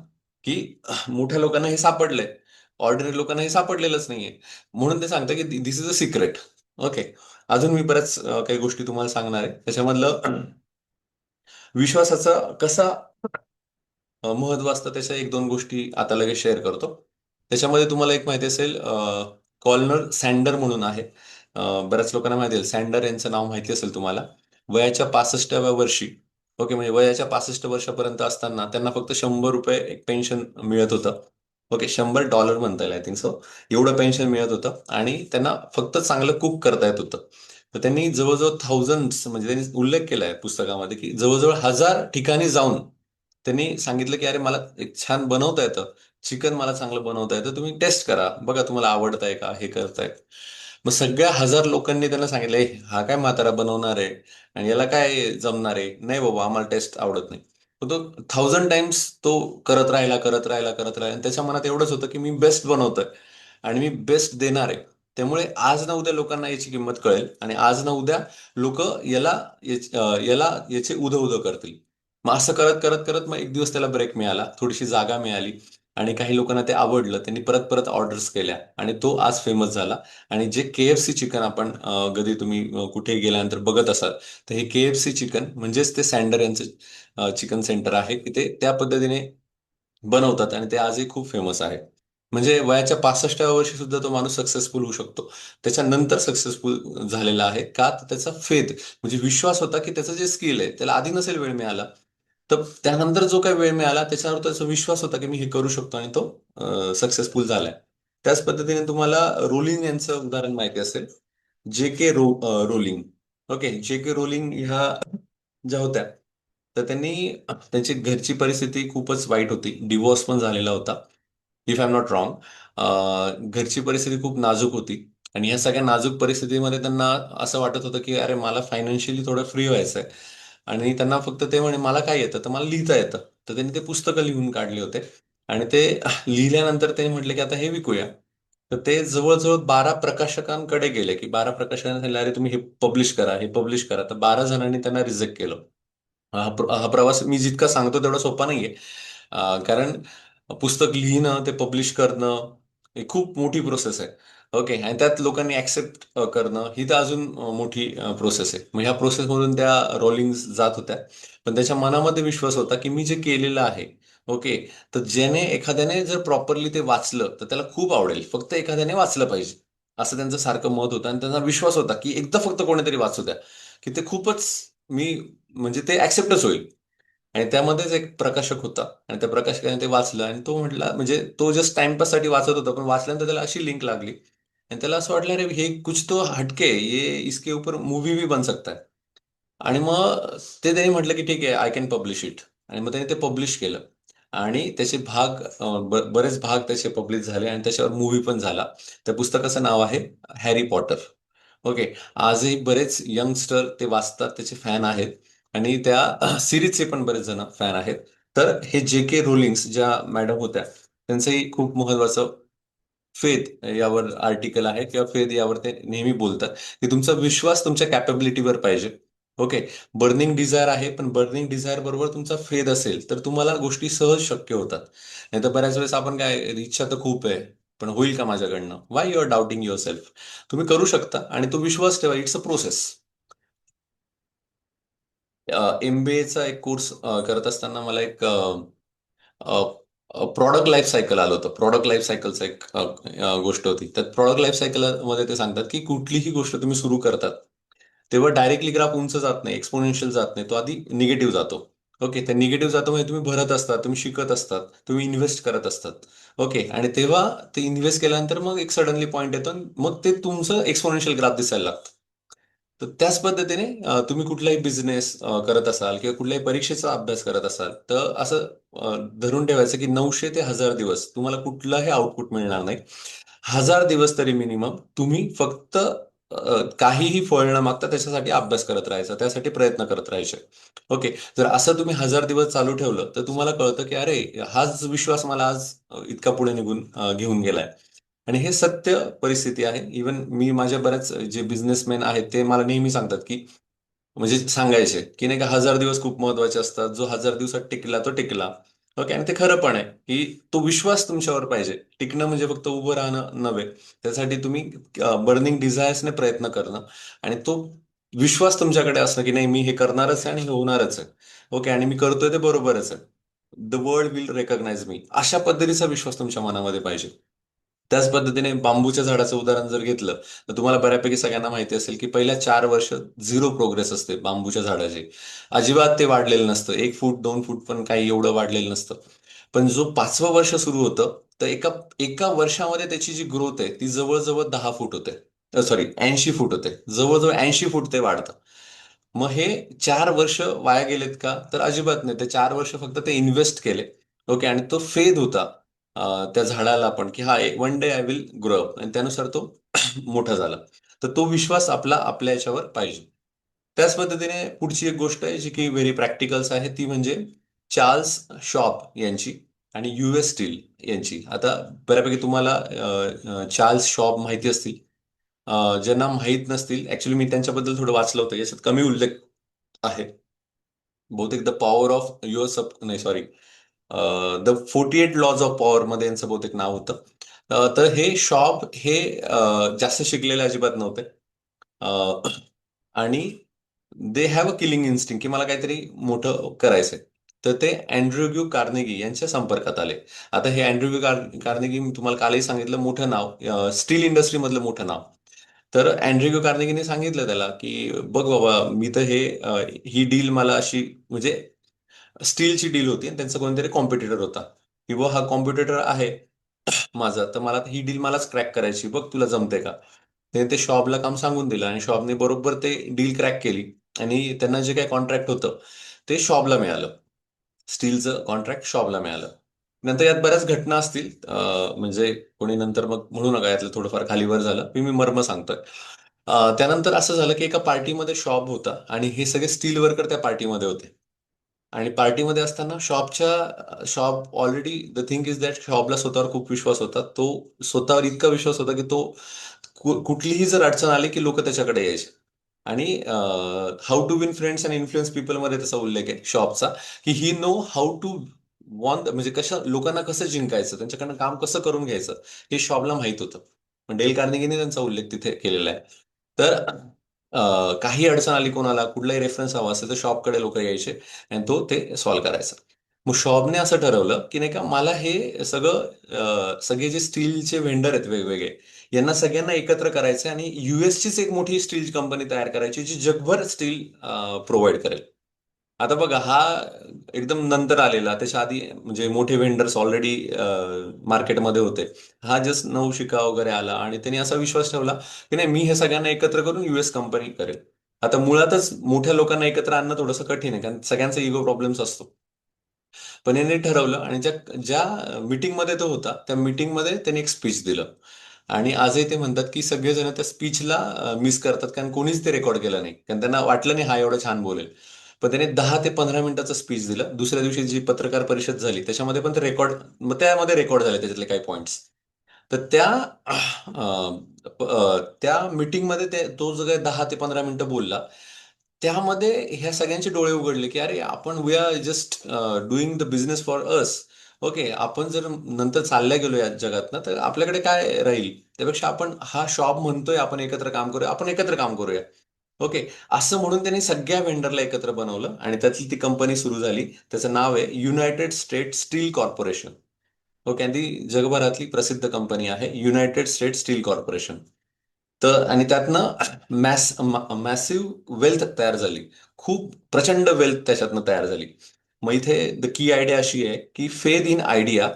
की मोठ्या लोकांना हे सापडलंय, ऑर्डिनरी लोकांना हे सापडलेलंच नाहीये. म्हणून ते सांगतं की दिस इज अ सिक्रेट. ओके. अजून मी बऱ्याच काही गोष्टी तुम्हाला सांगणार आहे. त्याच्यामधलं विश्वासाचा कसा महत्व असतं, त्याच्या 1-2 गोष्टी आता लगेच शेअर करतो. त्याच्यामध्ये तुम्हाला एक माहिती असेल, कॉर्नर सँडर म्हणून आहे. बऱ्याच लोकांना माहिती असेल, सँडर यांचं नाव माहिती असेल तुम्हाला. वयाच्या 65व्या वर्षी, ओके, म्हणजे वयाच्या 65 वर्षापर्यंत असताना त्यांना फक्त ₹100 एक पेन्शन मिळत होतं. ओके, $100 म्हणता येईल, आय थिंक सो. एवढं पेन्शन मिळत होतं आणि त्यांना फक्त चांगलं कुक करता येत होतं. तर त्यांनी जवळजवळ थाउजंड्स, म्हणजे त्यांनी उल्लेख केलाय पुस्तकामध्ये की जवळजवळ 1000 ठिकाणी जाऊन त्यांनी सांगितलं की अरे, मला एक छान बनवता येतं, चिकन मला चांगलं बनवता येतं, तुम्ही टेस्ट करा, बघा तुम्हाला आवडतंय का, हे करताय. मग सगळ्या 1000 लोकांनी त्यांना सांगितलं, "ए, हा काय म्हातारा बनवणार आहे आणि याला काय जमणार आहे, नाही बाबा, आम्हाला टेस्ट आवडत नाही." पण तो 1000 टाइम्स तो करत राहिला, करत राहिला, करत राहिला, आणि त्याच्या मनात एवढंच होतं की मी बेस्ट बनवतोय आणि मी बेस्ट देणार आहे. त्यामुळे आज ना उद्या लोकांना याची किंमत कळेल आणि आज ना उद्या लोक याला याचे उदो उदो करतील. मग असं करत करत करत मग एक दिवस त्याला ब्रेक मिळाला, थोडीशी जागा मिळाली, आणि काही लोकांना ते आवडलं, त्यांनी परत परत ऑर्डर्स केल्या आणि तो आज फेमस झाला. आणि जे KFC चिकन आपण कधी तुम्ही कुठे गेल्यानंतर बघत असाल, तर हे KFC चिकन म्हणजेच ते सँडर यांचं चिकन सेंटर आहे, की ते त्या पद्धतीने बनवतात आणि ते आजही खूप फेमस आहे. म्हणजे वयाच्या 65व्या वर्षी सुद्धा तो माणूस सक्सेसफुल होऊ शकतो. त्याच्यानंतर सक्सेसफुल झालेला आहे का, तर त्याचा फेथ, म्हणजे विश्वास होता की त्याचं जे स्किल आहे त्याला आधी नसेल वेळ मिळाला, तर त्यानंतर जो काही वेळ मिळाला त्याच्यावर त्याचा विश्वास होता की मी हे करू शकतो, आणि तो सक्सेसफुल झालाय. त्याच पद्धतीने तुम्हाला रोलिंग यांचं उदाहरण माहिती असेल. रोलिंग. ओके, जे के रोलिंग ह्या ज्या होत्या, तर त्यांची घरची परिस्थिती खूपच वाईट होती, डिवोर्स पण झालेला होता, if I am not wrong. घरची परिस्थिती खूप नाजूक होती. आणि ह्या सगळ्या नाजूक परिस्थितीमध्ये त्यांना असं वाटत होतं की अरे, मला फायनान्शियली थोडं फ्री व्हायचंय. आणि त्यांना फक्त ते म्हणे, मला काय येतं, तर मला लिहिता येतं. तर त्यांनी ते पुस्तकं लिहून काढले होते आणि ते लिहिल्यानंतर त्यांनी म्हटले की आता हे विकूया. तर ते जवळजवळ 12 प्रकाशकांकडे गेले, की 12 प्रकाशकांनी सांगितलं, अरे तुम्ही हे पब्लिश करा, हे पब्लिश करा. तर 12 जणांनी त्यांना रिजेक्ट केलं. हा प्रवास मी जितका सांगतो तेवढा सोपा नाहीये. कारण पुस्तक लिहिणं, ते पब्लिश करणं, ही खूप मोठी प्रोसेस आहे. ओके, आणि त्यात लोकांनी ऍक्सेप्ट करणं, ही तर अजून मोठी प्रोसेस आहे. मग ह्या प्रोसेसमधून त्या रोलिंग जात होत्या. पण त्याच्या मनामध्ये विश्वास होता की मी जे केलेलं आहे, ओके, तर एखाद्याने जर प्रॉपरली ते वाचलं तर त्याला खूप आवडेल, फक्त एखाद्याने वाचलं पाहिजे, असं त्यांचं सारखं मत होतं. आणि त्यांचा विश्वास होता की एकदा फक्त कोणीतरी वाचू द्या, की ते खूपच, मी म्हणजे ते ऍक्सेप्टच होईल. आणि त्यामध्येच एक प्रकाशक होता, आणि त्या प्रकाशकाने ते वाचलं आणि तो म्हटला, म्हणजे तो जस्ट टाइमपाससाठी वाचत होता, पण वाचल्यानंतर त्याला अशी लिंक लागली आणि त्याला असं वाटलं, अरे हे कुछ तो हटके, ये इसके ऊपर मूवी भी बन सकता है. आणि मग ते त्यांनी म्हटलं की ठीक आहे, आय कॅन पब्लिश इट. आणि मग त्यांनी ते पब्लिश केलं. आणि त्याचे भाग बरेच भाग त्याचे पब्लिश झाले आणि त्याच्यावर मूव्ही पण झाला. त्या पुस्तकाचं नाव आहे हॅरी पॉटर. ओके. आजही बरेच यंगस्टर ते वाचतात, त्याचे फॅन आहेत. आणि त्या सिरीजचे पण बरेच जण फॅन आहेत. तर हे जे के रोलिंग्स ज्या मॅडम होत्या, त्यांचंही खूप महत्वाचं फेथ यावर आर्टिकल आहे, किंवा फेथ यावर ते नेहमी बोलतात की तुमचा विश्वास तुमच्या कॅपेबिलिटीवर पाहिजे. ओके. बर्निंग डिझायर आहे, पण बर्निंग डिझायर बरोबर तुमचा फेथ असेल तर तुम्हाला गोष्टी सहज शक्य होतात. नाही तर बऱ्याच वेळेस आपण काय, इच्छा तर खूप आहे पण होईल का माझ्याकडनं, why you are doubting yourself. तुम्ही करू शकता आणि तो विश्वास ठेवा, इट्स अ प्रोसेस. एमबीएचा एक कोर्स करत असताना मला एक प्रॉडक्ट लाईफ सायकल आलं होतं. प्रॉडक्ट लाईफ सायकलचं एक गोष्ट होती. त्यात प्रॉडक्ट लाईफ सायकल मध्ये ते सांगतात की कुठलीही गोष्ट तुम्ही सुरू करतात तेव्हा डायरेक्टली ग्राफ उंच जात नाही, एक्सपोनेन्शियल जात नाही, तो आधी निगेटिव्ह जातो. ओके. त्या निगेटिव्ह जातो म्हणजे तुम्ही भरत असतात, तुम्ही शिकत असतात, तुम्ही इन्व्हेस्ट करत असतात. ओके. आणि तेव्हा ते इन्व्हेस्ट केल्यानंतर मग एक सडनली पॉईंट येतो आणि मग ते तुमचं एक्सपोनेन्शियल ग्राफ दिसायला लागतं. तर त्याच पद्धतीने तुम्ही कुठलाही बिझनेस करत असाल किंवा कुठल्याही परीक्षेचा अभ्यास करत असाल तर असं धरून ठेवायचं की 900 ते 1000 दिवस तुम्हाला कुठलाही आउटपुट मिळणार नाही. 1000 दिवस तरी मिनिमम तुम्ही फक्त काहीही फळ न मागता त्याच्यासाठी अभ्यास करत राहायचा, त्यासाठी प्रयत्न करत राहायचे. ओके. जर असं तुम्ही 1000 दिवस चालू ठेवलं तर तुम्हाला कळतं की अरे, हाच विश्वास मला आज इतका पुढे निघून घेऊन गेलाय. आणि हे सत्य परिस्थिती आहे. इवन मी माझ्या बऱ्याच जे बिझनेसमॅन आहेत ते मला नेहमी सांगतात की, म्हणजे सांगायचे की नाही का, 1000 दिवस खूप महत्वाचे असतात, जो 1000 दिवसात टिकला तो टिकला. ओके. आणि ते खरं पण आहे की तो विश्वास तुमच्यावर पाहिजे. टिकणं म्हणजे फक्त उभं राहणं नव्हे. त्यासाठी तुम्ही बर्निंग डिझायर्सने प्रयत्न करणं आणि तो विश्वास तुमच्याकडे असणं की नाही, मी हे करणारच आहे आणि हे होणारच आहे. ओके. आणि मी करतोय ते बरोबरच आहे. द वर्ल्ड विल रेकॉग्नाइज मी, अशा पद्धतीचा विश्वास तुमच्या मनामध्ये पाहिजे. त्याच पद्धतीने बांबूच्या झाडाचं उदाहरण जर घेतलं तर तुम्हाला बऱ्यापैकी सगळ्यांना माहिती असेल की पहिल्या 4 वर्ष झिरो प्रोग्रेस असते बांबूच्या झाडाची. अजिबात ते वाढलेलं नसतं, 1 फूट 2 फूट पण काही एवढं वाढलेलं नसतं. पण जो 5वं वर्ष सुरू होतं तर एका एका वर्षामध्ये त्याची जी ग्रोथ आहे ती जवळजवळ 10 फूट होते, सॉरी 80 फूट होते. जवळजवळ 80 फूट ते वाढतं. मग हे 4 वर्ष वाया गेलेत का, तर अजिबात नाही. ते 4 वर्ष फक्त ते इन्व्हेस्ट केले. ओके. आणि तो फेद होता त्या झाडाला पण की हा, one day I will grow up, आणि त्यानुसार तो मोठा झाला. तर तो विश्वास आपला आपल्या याच्यावर पाहिजे. त्याच पद्धतीने पुढची एक गोष्ट आहे जी की व्हेरी प्रॅक्टिकल्स आहे, ती म्हणजे चार्ल्स शॉप यांची आणि युएस स्टील यांची. आता बऱ्यापैकी तुम्हाला चार्ल्स शॉप माहिती असतील. ज्यांना माहीत नसतील, ऍक्च्युली मी त्यांच्याबद्दल थोडं वाचलं होतं, याच्यात कमी उल्लेख आहे. बहुतेक the power of your sub, नाही sorry, the 48 laws of power मध्ये यांचं बहुतेक नाव होतं. तर हे शॉप हे जास्त शिकलेले अजिबात नव्हते. अ, आणि they have a killing instinct की मला काहीतरी मोठं करायचंय. तर ते अँड्र्यू कार्नेगी यांच्या संपर्कात आले. आता हे अँड्र्यू कार्नेगी मी तुम्हाला कालही सांगितलं, मोठं नाव, स्टील इंडस्ट्रीमधलं मोठं नाव. तर अँड्र्यू कार्नेगीने सांगितलं त्याला की बघ बाबा, मी तर ही डील मला अशी, म्हणजे स्टीलची डील होती आणि त्यांचा कोणतरी कॉम्पिटिटर होता, की बुवा हा कॉम्पिटिटर आहे माझा, तर मला ही डील मलाच क्रॅक करायची, बघ तुला जमते का. ते शॉपला काम सांगून दिलं आणि शॉपने बरोबर ते डील क्रॅक केली. आणि त्यांना जे काही कॉन्ट्रॅक्ट होतं ते शॉपला मिळालं. स्टीलचं कॉन्ट्रॅक्ट शॉपला मिळालं. नंतर यात बऱ्याच घटना असतील, म्हणजे कोणी नंतर मग म्हणू नका यातलं थोडंफार खालीवर झालं, मी मी मर्म सांगतोय. त्यानंतर असं झालं की एका पार्टीमध्ये शॉप होता आणि हे सगळे स्टील वर्कर त्या पार्टीमध्ये होते. आणि पार्टीमध्ये असताना shop already, the thing is that शॉपला स्वतःवर खूप विश्वास होता. तो स्वतःवर इतका विश्वास होता की तो कुठलीही जर अडचण आली की लोक त्याच्याकडे यायचे. आणि how to win friends and influence people मध्ये त्याचा उल्लेख आहे शॉपचा, की ही नो हाऊ टू वॉन, म्हणजे कशा लोकांना कसं जिंकायचं, त्यांच्याकडनं काम कसं करून घ्यायचं, हे शॉपला माहित होतं. पण डेल कार्नेगीने त्यांचा उल्लेख तिथे केलेला आहे. तर काही अडचण आली कोणाला, कुठलाही रेफरन्स हवा असेल तर शॉपकडे लोक यायचे आणि तो ते सॉल्व्ह करायचा. मग शॉपने असं ठरवलं की नाही का, मला हे सगळं सगळे जे स्टीलचे व्हेंडर आहेत वेगवेगळे, यांना सगळ्यांना एकत्र करायचं आणि युएसचीच एक मोठी स्टील कंपनी तयार करायची जी जगभर स्टील प्रोव्हाइड करेल. आता बघा, हा एकदम नंतर आलेला, त्याच्या आधी म्हणजे मोठे व्हेंडर्स ऑलरेडी मार्केटमध्ये होते. हा जस्ट नवशिका वगैरे आला आणि त्यांनी असा विश्वास ठेवला की नाही, मी हे सगळ्यांना एकत्र करून युएस कंपनी करेल. आता मुळातच मोठ्या लोकांना एकत्र आणणं थोडंसं कठीण आहे, कारण सगळ्यांचा इगो प्रॉब्लेम्स असतो. पण यांनी ठरवलं आणि ज्या ज्या मीटिंगमध्ये तो होता त्या मीटिंगमध्ये त्यांनी एक स्पीच दिलं. आणि आजही ते म्हणतात की सगळेजण त्या स्पीचला मिस करतात, कारण कोणीच ते रेकॉर्ड केलं नाही, कारण त्यांना वाटलं नाही हा एवढं छान बोलेल. पण त्याने 10 ते 15 मिनिटाचं स्पीच दिलं. दुसऱ्या दिवशी जी पत्रकार परिषद झाली त्याच्यामध्ये पण ते रेकॉर्ड, मग त्यामध्ये रेकॉर्ड झाले त्याच्यातले काही पॉइंट्स. तर त्या मीटिंगमध्ये तो जो काही 10 ते 15 मिनिटं बोलला, त्यामध्ये ह्या सगळ्यांचे डोळे उघडले की अरे आपण we are just doing the business for us. Okay, आपण जर नंतर चालल्या गेलो या जगात ना, तर आपल्याकडे काय राहील? त्यापेक्षा आपण हा शॉप म्हणतोय आपण एकत्र काम करूया, आपण एकत्र काम करूया. ओके, असं म्हणून त्यांनी सगळ्या व्हेंडरला एकत्र बनवलं आणि त्यातली ती कंपनी सुरू झाली. त्याचं नाव आहे United state steel corporation. Okay, आणि ती जगभरातली प्रसिद्ध कंपनी आहे युनायटेड स्टेट स्टील कॉर्पोरेशन. तर आणि त्यातनं मॅसिव्ह वेल्थ तयार झाली. खूप प्रचंड वेल्थ त्याच्यातनं तयार झाली. मग इथे द की आयडिया अशी आहे की faith in idea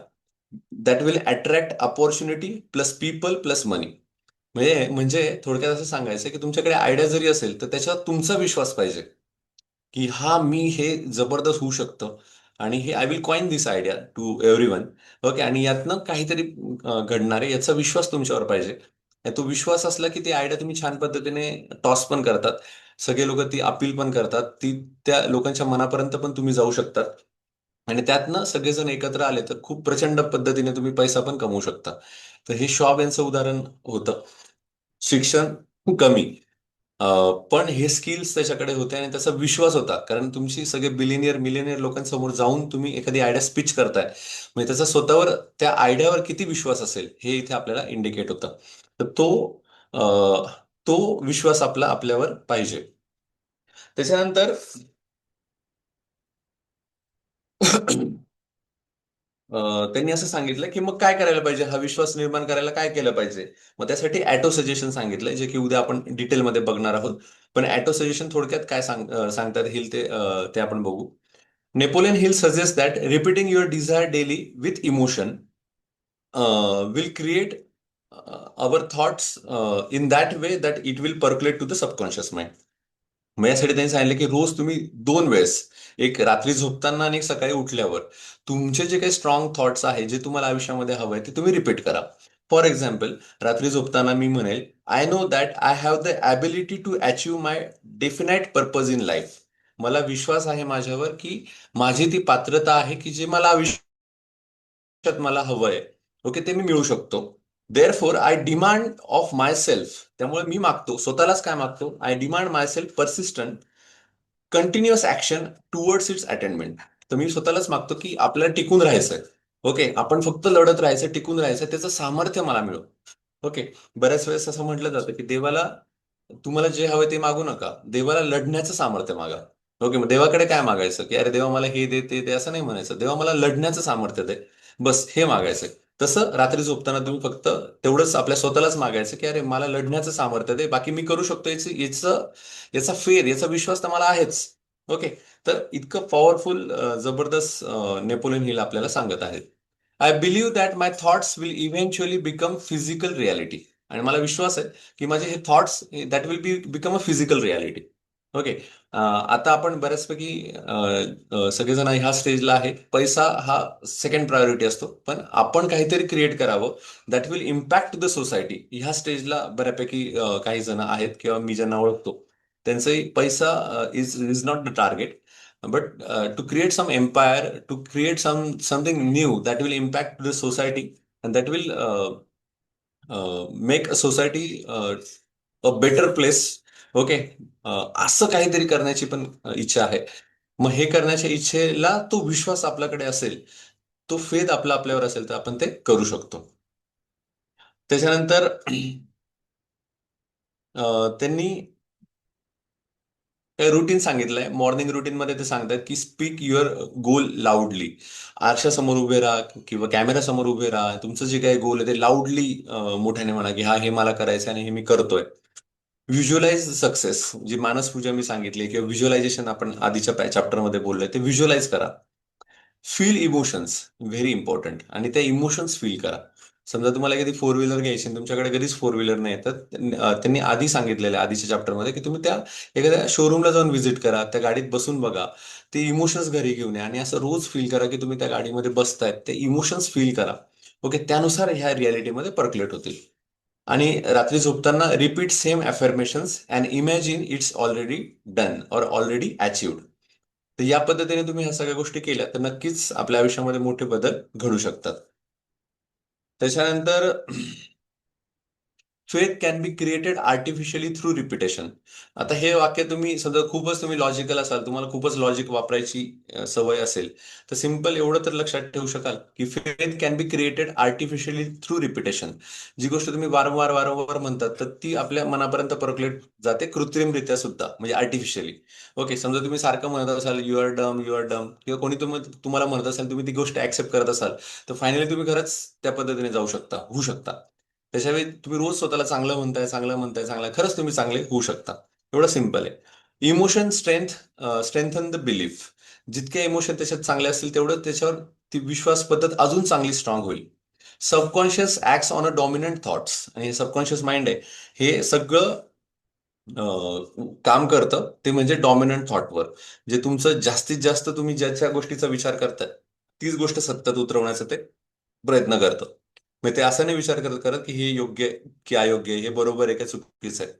that will attract opportunity plus people plus money. म्हणजे थोडक्यात असं सांगायचं की तुमच्याकडे आयडिया जरी असेल तर त्याच्यावर तुमचा विश्वास पाहिजे की हा मी हे जबरदस्त होऊ शकतं. आणि हे I will coin this idea to everyone. Okay, आणि यातनं काहीतरी घडणार आहे याचा विश्वास तुमच्यावर पाहिजे. आणि तो विश्वास असला की ती आयडिया तुम्ही छान पद्धतीने टॉस पण करतात. सगळे लोक ती अपील पण करतात, ती त्या लोकांच्या मनापर्यंत पण तुम्ही जाऊ शकतात. आणि त्यातनं सगळेजण एकत्र आले तर खूप प्रचंड पद्धतीने तुम्ही पैसा पण कमवू शकता. तर हे शॉप यांचं उदाहरण होतं. शिक्षण कमी, पण हे स्किल्स त्याच्याकडे होते आणि त्याचा विश्वास होता, कारण तुमची सगळे बिलिनियर मिलिनियर लोकांसमोर जाऊन तुम्ही एखादी आयडिया स्पिच करताय, म्हणजे त्याचा स्वतःवर त्या आयडियावर किती विश्वास असेल हे इथे आपल्याला इंडिकेट होतं. तर अं, तो विश्वास आपल्यावर पाहिजे. त्याच्यानंतर त्यांनी असं सांगितलं की मग काय करायला पाहिजे, हा विश्वास निर्माण करायला काय केलं पाहिजे. मग त्यासाठी ॲटो सजेशन सांगितलंय, जे की उद्या आपण डिटेलमध्ये बघणार आहोत. पण ॲटो सजेशन थोडक्यात काय सांगतात येईल ते आपण बघू. Napoleon Hill suggest that repeating your desire daily with emotion will create our thoughts in that way that it will percolate to the subconscious mind. मग यासाठी त्यांनी सांगितलं की रोज तुम्ही 2 वेळेस, एक रात्री झोपताना आणि एक सकाळी उठल्यावर, तुमचे जे काही स्ट्रॉंग थॉट्स आहे जे तुम्हाला आयुष्यामध्ये हवंय ते तुम्ही रिपीट करा. फॉर एक्झाम्पल, रात्री झोपताना मी म्हणेल, I know that I have the ability to achieve my definite purpose in life. मला विश्वास आहे माझ्यावर की माझी ती पात्रता आहे की जे मला मला हवंय, ओके, ते मी मिळू शकतो. Therefore I demand of myself. त्यामुळे मी मागतो स्वतःलाच, काय मागतो, I demand myself persistent continuous action towards its attainment. तर मी स्वतःलाच मागतो की आपल्याला टिकून राहायचंय. ओके, आपण फक्त लढत राहायचं, टिकून राहायचं, त्याचं सामर्थ्य मला मिळो. ओके. बऱ्याच वेळेस असं म्हटलं जातं की देवाला तुम्हाला जे हवं ते मागू नका, देवाला लढण्याचं सामर्थ्य मागा. ओके, मग देवाकडे काय मागायचं की अरे देवा मला हे दे ते दे, असं नाही म्हणायचं. देवा मला लढण्याचं सामर्थ्य दे, बस हे मागायचंय. तसं रात्री झोपताना तुम्ही फक्त तेवढंच आपल्या स्वतःलाच मागायचं की अरे मला लढण्याचं सामर्थ्य दे, बाकी मी करू शकतो, याचा याचा विश्वास तर मला आहेच. ओके. तर इतकं पॉवरफुल, जबरदस्त नेपोलियन हिल आपल्याला सांगत आहेत. I believe that my thoughts will eventually become physical reality. आणि मला विश्वास आहे की माझे हे thoughts that will become a physical reality. Okay. आता आपण बऱ्याचपैकी सगळेजण ह्या स्टेजला आहे, पैसा हा सेकंड प्रायोरिटी असतो, पण आपण काहीतरी क्रिएट करावं that will impact the society, ह्या स्टेजला बऱ्यापैकी काही जण आहेत किंवा मी ज्यांना ओळखतो त्यांचंही पैसा is not the target, but to create some empire, to create something new that will impact the society, and that will make a society a better place. Okay. असं काहीतरी करण्याची पण इच्छा आहे. मग हे करण्याच्या इच्छेला तो विश्वास आपल्याकडे असेल, तो फेथ आपल्यावर असेल तर आपण ते करू शकतो. त्याच्यानंतर त्यांनी रुटीन सांगितलंय. मॉर्निंग रुटीनमध्ये ते सांगतात की स्पीक युअर गोल लाऊडली. आरशासमोर उभे राहा किंवा कॅमेरासमोर उभे राहा. तुमचं जे काही गोल आहे ते लाऊडली मोठ्याने म्हणा की हा हे मला करायचं आणि हे मी करतोय. व्हिज्युअलाइज सक्सेस, जी मानसपूजा मी सांगितली किंवा व्हिज्युअलायझेशन आपण आधीच्या चॅप्टरमध्ये बोललोय, ते व्हिज्युअलाइज करा. फील इमोशन्स, व्हेरी इम्पॉर्टंट, आणि त्या इमोशन्स फील करा. समजा तुम्हाला एखादी फोर व्हीलर घ्यायची आणि तुमच्याकडे कधीच फोर व्हीलर नाही तर त्यांनी आधी सांगितलेलं आहे आधीच्या चॅप्टरमध्ये की तुम्ही त्या एखाद्या शोरूमला जाऊन व्हिजिट करा, त्या गाडीत बसून बघा, ते इमोशन्स घरी घेऊन या आणि असं रोज फील करा की तुम्ही त्या गाडीमध्ये बसतायत, ते इमोशन्स फील करा. ओके, त्यानुसार ह्या रियालिटीमध्ये परक्युलेट होतील. आणि रात्री झोपताना repeat same affirmations and imagine it's already done or already अचिव्ड. तर या पद्धतीने तुम्ही ह्या सगळ्या गोष्टी केल्या तर नक्कीच आपल्या आयुष्यामध्ये मोठे बदल घडू शकतात. त्याच्यानंतर faith can be created artificially through repetition. आता हे वाक्य तुम्ही समजा खूपच तुम्ही लॉजिकल असाल, तुम्हाला खूपच लॉजिक वापरायची सवय असेल, तर सिम्पल एवढं तर लक्षात ठेवू शकाल की faith can be created artificially through repetition. जी गोष्ट तुम्ही वारंवार वारंवार म्हणतात तर ती आपल्या मनापर्यंत परकलेट जाते कृत्रिमरित्या सुद्धा, म्हणजे आर्टिफिशियली. ओके, समजा तुम्ही सारखं म्हणत असाल you are dumb, you are dumb, किंवा कोणी तुम्हाला म्हणत असाल, तुम्ही ती गोष्ट ऍक्सेप्ट करत असाल, तर फायनली तुम्ही खरंच त्या पद्धतीने जाऊ शकता, होऊ शकता. त्याच्यावेळी तुम्ही रोज स्वतःला चांगलं म्हणताय, चांगलं म्हणताय, चांगलं, खरंच तुम्ही चांगले होऊ शकता. एवढं सिम्पल आहे. Emotion strengthen the belief. जितके इमोशन त्याच्यात चांगले असतील तेवढं त्याच्यावर ती विश्वास पद्धत अजून चांगली स्ट्रॉंग होईल. Subconscious acts on a dominant thoughts. आणि हे सबकॉन्शियस माइंड आहे, हे सगळं काम करतं ते म्हणजे डॉमिनंट थॉटवर. जे तुमचं जास्तीत जास्त तुम्ही ज्याच्या गोष्टीचा विचार करताय तीच गोष्ट सत्यात उतरवण्याचा ते प्रयत्न करतं. मग ते असं नाही विचार करत करत की हे योग्य आहे की अयोग्य आहे, हे बरोबर आहे का चुकीचं आहे.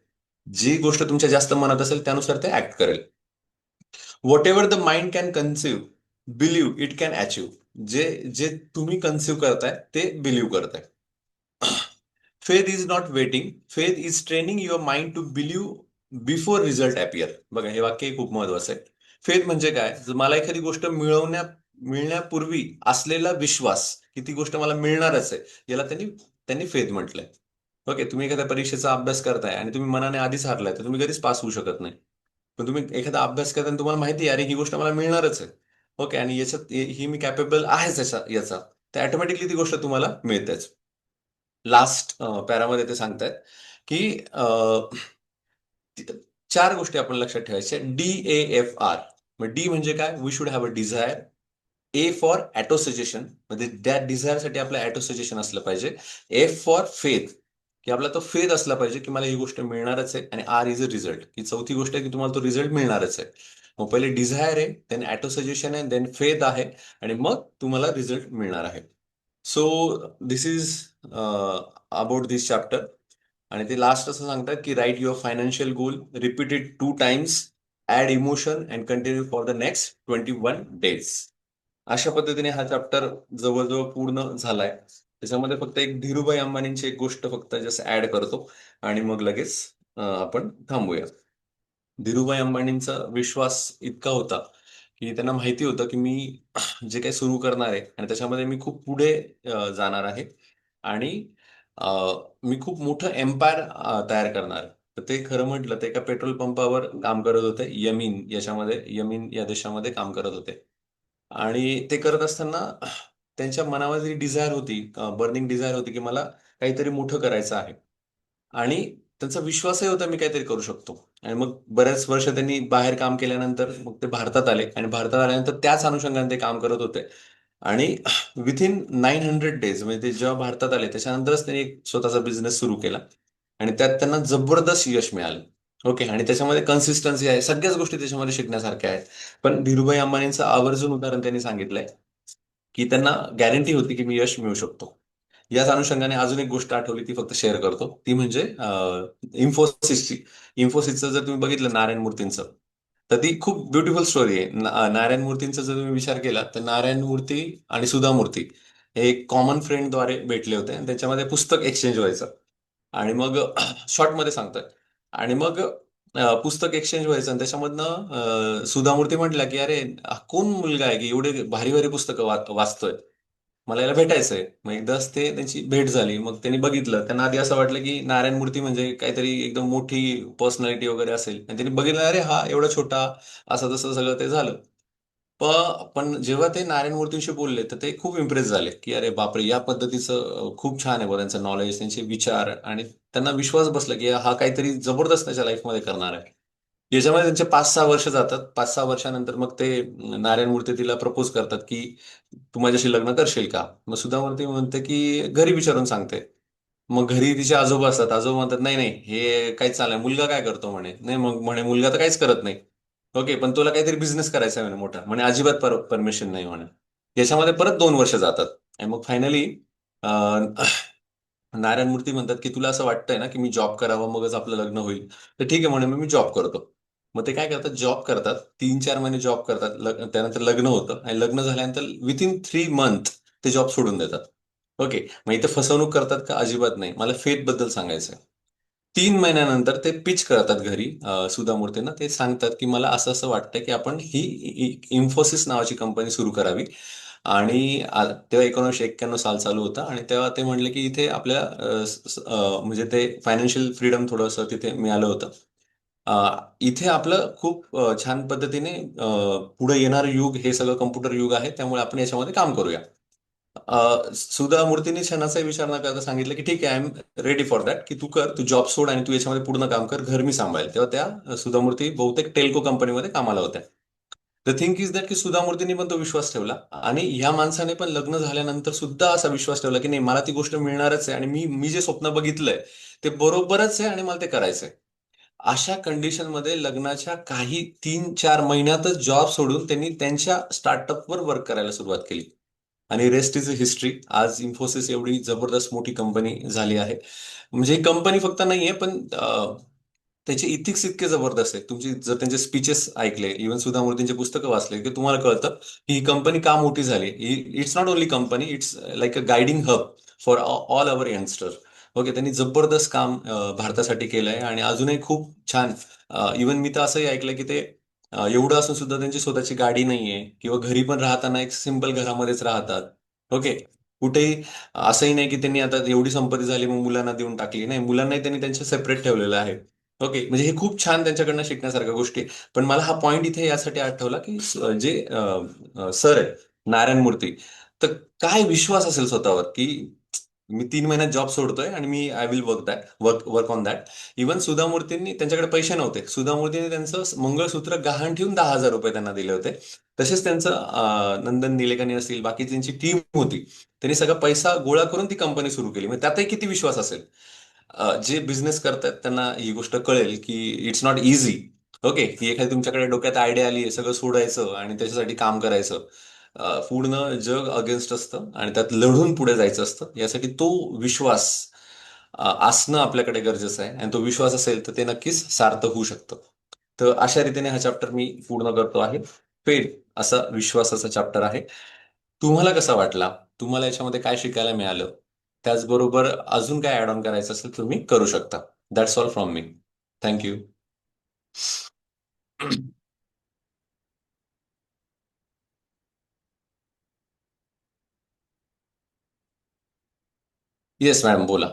जी गोष्ट तुमच्या जास्त मनात असेल त्यानुसार ते ऍक्ट करेल. Whatever the mind can conceive, believe it can achieve. जे जे तुम्ही कन्सिव्ह करताय ते बिलीव्ह करताय. Faith is not waiting, faith is training your mind to believe before result appear. बघा, हे वाक्य खूप महत्वाचं आहे. फेथ म्हणजे काय? जर मला एखादी गोष्ट मिळण्यापूर्वी असलेला विश्वास की ती गोष्ट मला मिळणारच आहे, याला त्यांनी त्यांनी फेथ म्हटलंय. ओके, तुम्ही एखाद्या परीक्षेचा अभ्यास करताय आणि तुम्ही मनाने आधीच हारलाय तर तुम्ही कधीच पास होऊ शकत नाही. पण तुम्ही एखादा अभ्यास करताय आणि तुम्हाला माहिती आहे अरे ही गोष्ट मला मिळणारच आहे, ओके, आणि याच्यात ही मी कॅपेबल आहेच याचा, तर ऑटोमॅटिकली ती गोष्ट तुम्हाला मिळतेच. लास्ट पॅरामध्ये ते सांगतायत की चार गोष्टी आपण लक्षात ठेवायच्या. DAFR. मग डी म्हणजे काय? We should have a desire. A for autosuggestion, म्हणजे त्या डिझायरसाठी आपलं ॲटोसजेशन असलं पाहिजे. एफ फॉर फेथ, की आपला तो फेथ असला पाहिजे की मला ही गोष्ट मिळणारच आहे. आणि आर इज अ रिझल्ट, की चौथी गोष्ट आहे की तुम्हाला तो रिझल्ट मिळणारच आहे. मग पहिले डिझायर आहे, देन ॲटोसजेशन आहे, देन फेथ आहे, आणि मग तुम्हाला रिझल्ट मिळणार आहे. So this is about this chapter. आणि ते लास्ट असं सांगतात की write your financial goal, repeat it 2 times, add emotion and continue for the next 21 days. अशा पद्धतीने हा चॅप्टर जवळजवळ पूर्ण झालाय. त्याच्यामध्ये फक्त एक धीरूभाई अंबानींची एक गोष्ट फक्त जसं ऍड करतो आणि मग लगेच आपण थांबूया. धीरूभाई अंबानींचा विश्वास इतका होता की त्यांना माहिती होतं की मी जे काही सुरू करणार आहे आणि त्याच्यामध्ये मी खूप पुढे जाणार आहे, आणि अ, मी खूप मोठं एम्पायर तयार करणार आहे. तर ते खरं म्हटलं तर एका पेट्रोल पंपावर काम करत होते. यमीन या देशामध्ये काम करत होते. आणि ते करत असताना त्यांच्या मनामध्ये डिझायर होती, बर्निंग डिझायर होती की मला काहीतरी मोठं करायचं आहे. आणि त्यांचा विश्वासही होता मी काहीतरी करू शकतो. आणि मग बऱ्याच वर्ष त्यांनी बाहेर काम केल्यानंतर मग ते भारतात आले, आणि भारतात आल्यानंतर त्याच अनुषंगाने ते काम करत होते. आणि विथिन 900 days, म्हणजे ते जेव्हा भारतात आले त्याच्यानंतरच त्यांनी एक स्वतःचा बिझनेस सुरू केला. आणि त्यात त्यांना जबरदस्त यश मिळालं. ओके, आणि त्याच्यामध्ये कन्सिस्टन्सी आहे, सगळ्याच गोष्टी त्याच्यामध्ये शिकण्यासारख्या आहेत. पण धीरूभाई अंबानींचं आवर्जून उदाहरण त्यांनी सांगितलंय की त्यांना गॅरंटी होती की मी यश मिळू शकतो. याच अनुषंगाने अजून एक गोष्ट आठवली, ती फक्त शेअर करतो. ती म्हणजे इन्फोसिसची. इन्फोसिसचं जर तुम्ही बघितलं नारायण मूर्तींचं, तर ती खूप ब्युटिफुल स्टोरी आहे. नारायण मूर्तींचा जर तुम्ही विचार केला तर नारायण मूर्ती आणि सुधा मूर्ती हे एक कॉमन फ्रेंडद्वारे भेटले होते, आणि त्याच्यामध्ये पुस्तक एक्सचेंज व्हायचं. आणि मग शॉर्टमध्ये सांगतोय. आणि मग पुस्तक एक्सचेंज व्हायचं, आणि त्याच्यामधनं सुधा मूर्ती म्हटल्या की अरे हा कोण मुलगा आहे की एवढे भारी भारी पुस्तकं वाचतोय, मला याला भेटायचंय. मग एकदाच ते त्यांची भेट झाली, मग त्यांनी बघितलं, त्यांना आधी असं वाटलं की नारायण मूर्ती म्हणजे काहीतरी एकदम मोठी पर्सनॅलिटी वगैरे असेल, आणि त्यांनी बघितलं अरे हा एवढा छोटा, असं तसं सगळं ते झालं. पण जेव्हा ते नारायण मूर्तींशी बोलले तर ते खूप इम्प्रेस झाले की अरे बापरे, या पद्धतीचं खूप छान आहे बघ त्यांचं नॉलेज, त्यांचे विचार, आणि त्यांना विश्वास बसला की हा काहीतरी जबरदस्त त्याच्या लाईफमध्ये करणार आहे. याच्यामध्ये त्यांचे 5-6 वर्ष जातात. 5-6 वर्षानंतर मग ते नारायण मूर्ती तिला प्रपोज करतात की तू माझ्याशी लग्न करशील का? मग सुधा मूर्ती म्हणते की घरी विचारून सांगते. मग घरी तिचे आजोबा असतात. आजोबा म्हणतात नाही नाही हे काय चाललंय, मुलगा काय करतो म्हणे. नाही मग म्हणे मुलगा तर काहीच करत नाही. ओके पण तुला काहीतरी बिझनेस करायचा आहे म्हणे मोठा. म्हणे अजिबात परमिशन नाही म्हणे. याच्यामध्ये परत 2 वर्ष जातात. आणि मग फायनली नारायण मूर्ती म्हणतात की तुला असं वाटतंय ना की मी जॉब करावं मगच आपलं लग्न होईल, तर ठीक आहे म्हणे मग मी जॉब करतो. मग ते काय करतात, जॉब करतात. 3-4 महिने जॉब करतात. त्यानंतर लग्न होतं आणि लग्न झाल्यानंतर विथिन 3 मंथ ते जॉब सोडून देतात. ओके मग इथे फसवणूक करतात का? अजिबात नाही. मला फेथ बद्दल सांगायचं आहे. 3 महिन्यानंतर ते पिच करतात घरी सुधा मूर्तींना. ते सांगतात की मला असं असं वाटतं की आपण ही इन्फोसिस नावाची कंपनी सुरू करावी. आणि तेव्हा 1991 साल चालू होता आणि तेव्हा ते म्हणले की इथे आपल्या म्हणजे ते फायनान्शियल फ्रीडम थोडंसं तिथे मिळालं होतं. इथे आपलं खूप छान पद्धतीने पुढे येणारं युग हे सगळं कम्प्युटर युग आहे, त्यामुळे आपण याच्यामध्ये काम करूया. सुधा मूर्तींनी क्षणाचा विचार न करता सांगितलं की ठीक आहे, I am ready for that, की तू कर, तू जॉब सोड आणि तू याच्यामध्ये पूर्ण काम कर, घर मी सांभाळेल. तेव्हा त्या सुधा मूर्ती बहुतेक टेल्को कंपनीमध्ये कामाला होत्या. द थिंक इज दॅट की सुधा मूर्तींनी पण तो विश्वास ठेवला आणि ह्या माणसाने पण लग्न झाल्यानंतर सुद्धा असा विश्वास ठेवला की नाही मला ती गोष्ट मिळणारच आहे आणि मी मी जे स्वप्न बघितलंय ते बरोबरच आहे आणि मला ते करायचंय. अशा कंडिशनमध्ये लग्नाच्या काही 3-4 महिन्यातच जॉब सोडून त्यांनी त्यांच्या स्टार्टअपवर वर्क करायला सुरुवात केली. आणि रेस्ट इज अ हिस्ट्री. आज इन्फोसिस एवढी जबरदस्त मोठी कंपनी झाली आहे. म्हणजे ही कंपनी फक्त नाहीये पण त्याचे इथिक्स इतके जबरदस्त आहेत. तुमची जर त्यांचे स्पीचेस ऐकले, इव्हन सुधा मूर्तींचे पुस्तकं वाचले, की तुम्हाला कळतं की ही कंपनी का मोठी झाली. It's not only company, it's like a guiding hub for all our youngster. Okay त्यांनी जबरदस्त काम भारतासाठी केलंय आणि अजूनही खूप छान. इव्हन मी तर असंही ऐकलं की ते एवढं असून सुद्धा त्यांची स्वतःची गाडी नाहीये किंवा घरी पण राहताना एक सिंपल घरामध्येच राहतात. ओके कुठेही असंही नाही की त्यांनी आता एवढी संपत्ती झाली मग मुलांना देऊन टाकली. नाही, मुलांनाही त्यांनी त्यांच्या सेपरेट ठेवलेलं आहे. ओके म्हणजे हे खूप छान त्यांच्याकडनं शिकण्यासारख्या गोष्टी आहे. पण मला हा पॉइंट इथे यासाठी आठवला की जे सर आहे नारायण मूर्ती, तर काय विश्वास असेल स्वतःवर की मी 3 महिन्यात जॉब सोडतोय आणि मी I will work work on that. Even Sudha मूर्तींनी त्यांच्याकडे पैसे नव्हते. सुधा मूर्तींनी त्यांचं मंगळसूत्र गहाण ठेवून 10,000 रुपये त्यांना दिले होते. तसेच त्यांचं नंदन निलेकानी असतील बाकी त्यांची टीम होती, त्यांनी सगळा पैसा गोळा करून ती कंपनी सुरू केली. म्हणजे त्यातही किती विश्वास असेल. जे बिझनेस करतात त्यांना ही गोष्ट कळेल की इट्स नॉट इझी. ओके की एखादी तुमच्याकडे डोक्यात आयडिया आली आहे सगळं सोडायचं आणि त्याच्यासाठी काम करायचं. पूर्ण जग अगेन्स्ट असतं आणि त्यात लढून पुढे जायचं असतं. यासाठी तो विश्वास असणं आपल्याकडे गरजेचं आहे आणि तो विश्वास असेल तर ते नक्कीच सार्थ होऊ शकतं. तर अशा रीतीने हा चॅप्टर मी पूर्ण करतो आहे. फेड असा विश्वासाचा चॅप्टर आहे. तुम्हाला कसा वाटला? तुम्हाला याच्यामध्ये काय शिकायला मिळालं? त्याचबरोबर अजून काय ऍड ऑन करायचं असेल तुम्ही करू शकता. That's all from me. Thank you. Yes madam बोला.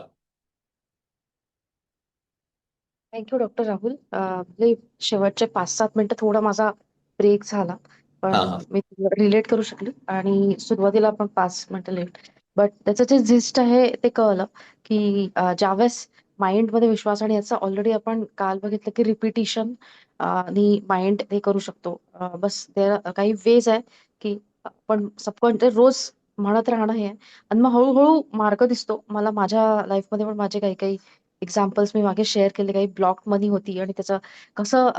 Thank you doctor Rahul. म्हणजे शेवटचे 5-7 मिनिटं थोडा माझा ब्रेक झाला,
हा
पण
हा.
मी रिलेट करू शकले आणि सुरुवातीला पण 5 मिनिटं लेट. बट त्याचं जे झिस्ट आहे ते कळलं की ज्यावेळेस माइंडमध्ये विश्वास आणि याचं ऑलरेडी आपण काल बघितलं की रिपिटिशन आणि माइंड ते करू शकतो. बस ते काही वेज आहे की आपण सबकॉन्शियस रोज म्हणत राहणं हे आहे. आणि मग हळूहळू मार्ग दिसतो. मला माझ्या लाईफमध्ये पण माझे काही काही एक्झाम्पल्स मी मागे शेअर केले. काही ब्लॉक मनी होती आणि त्याचं कसं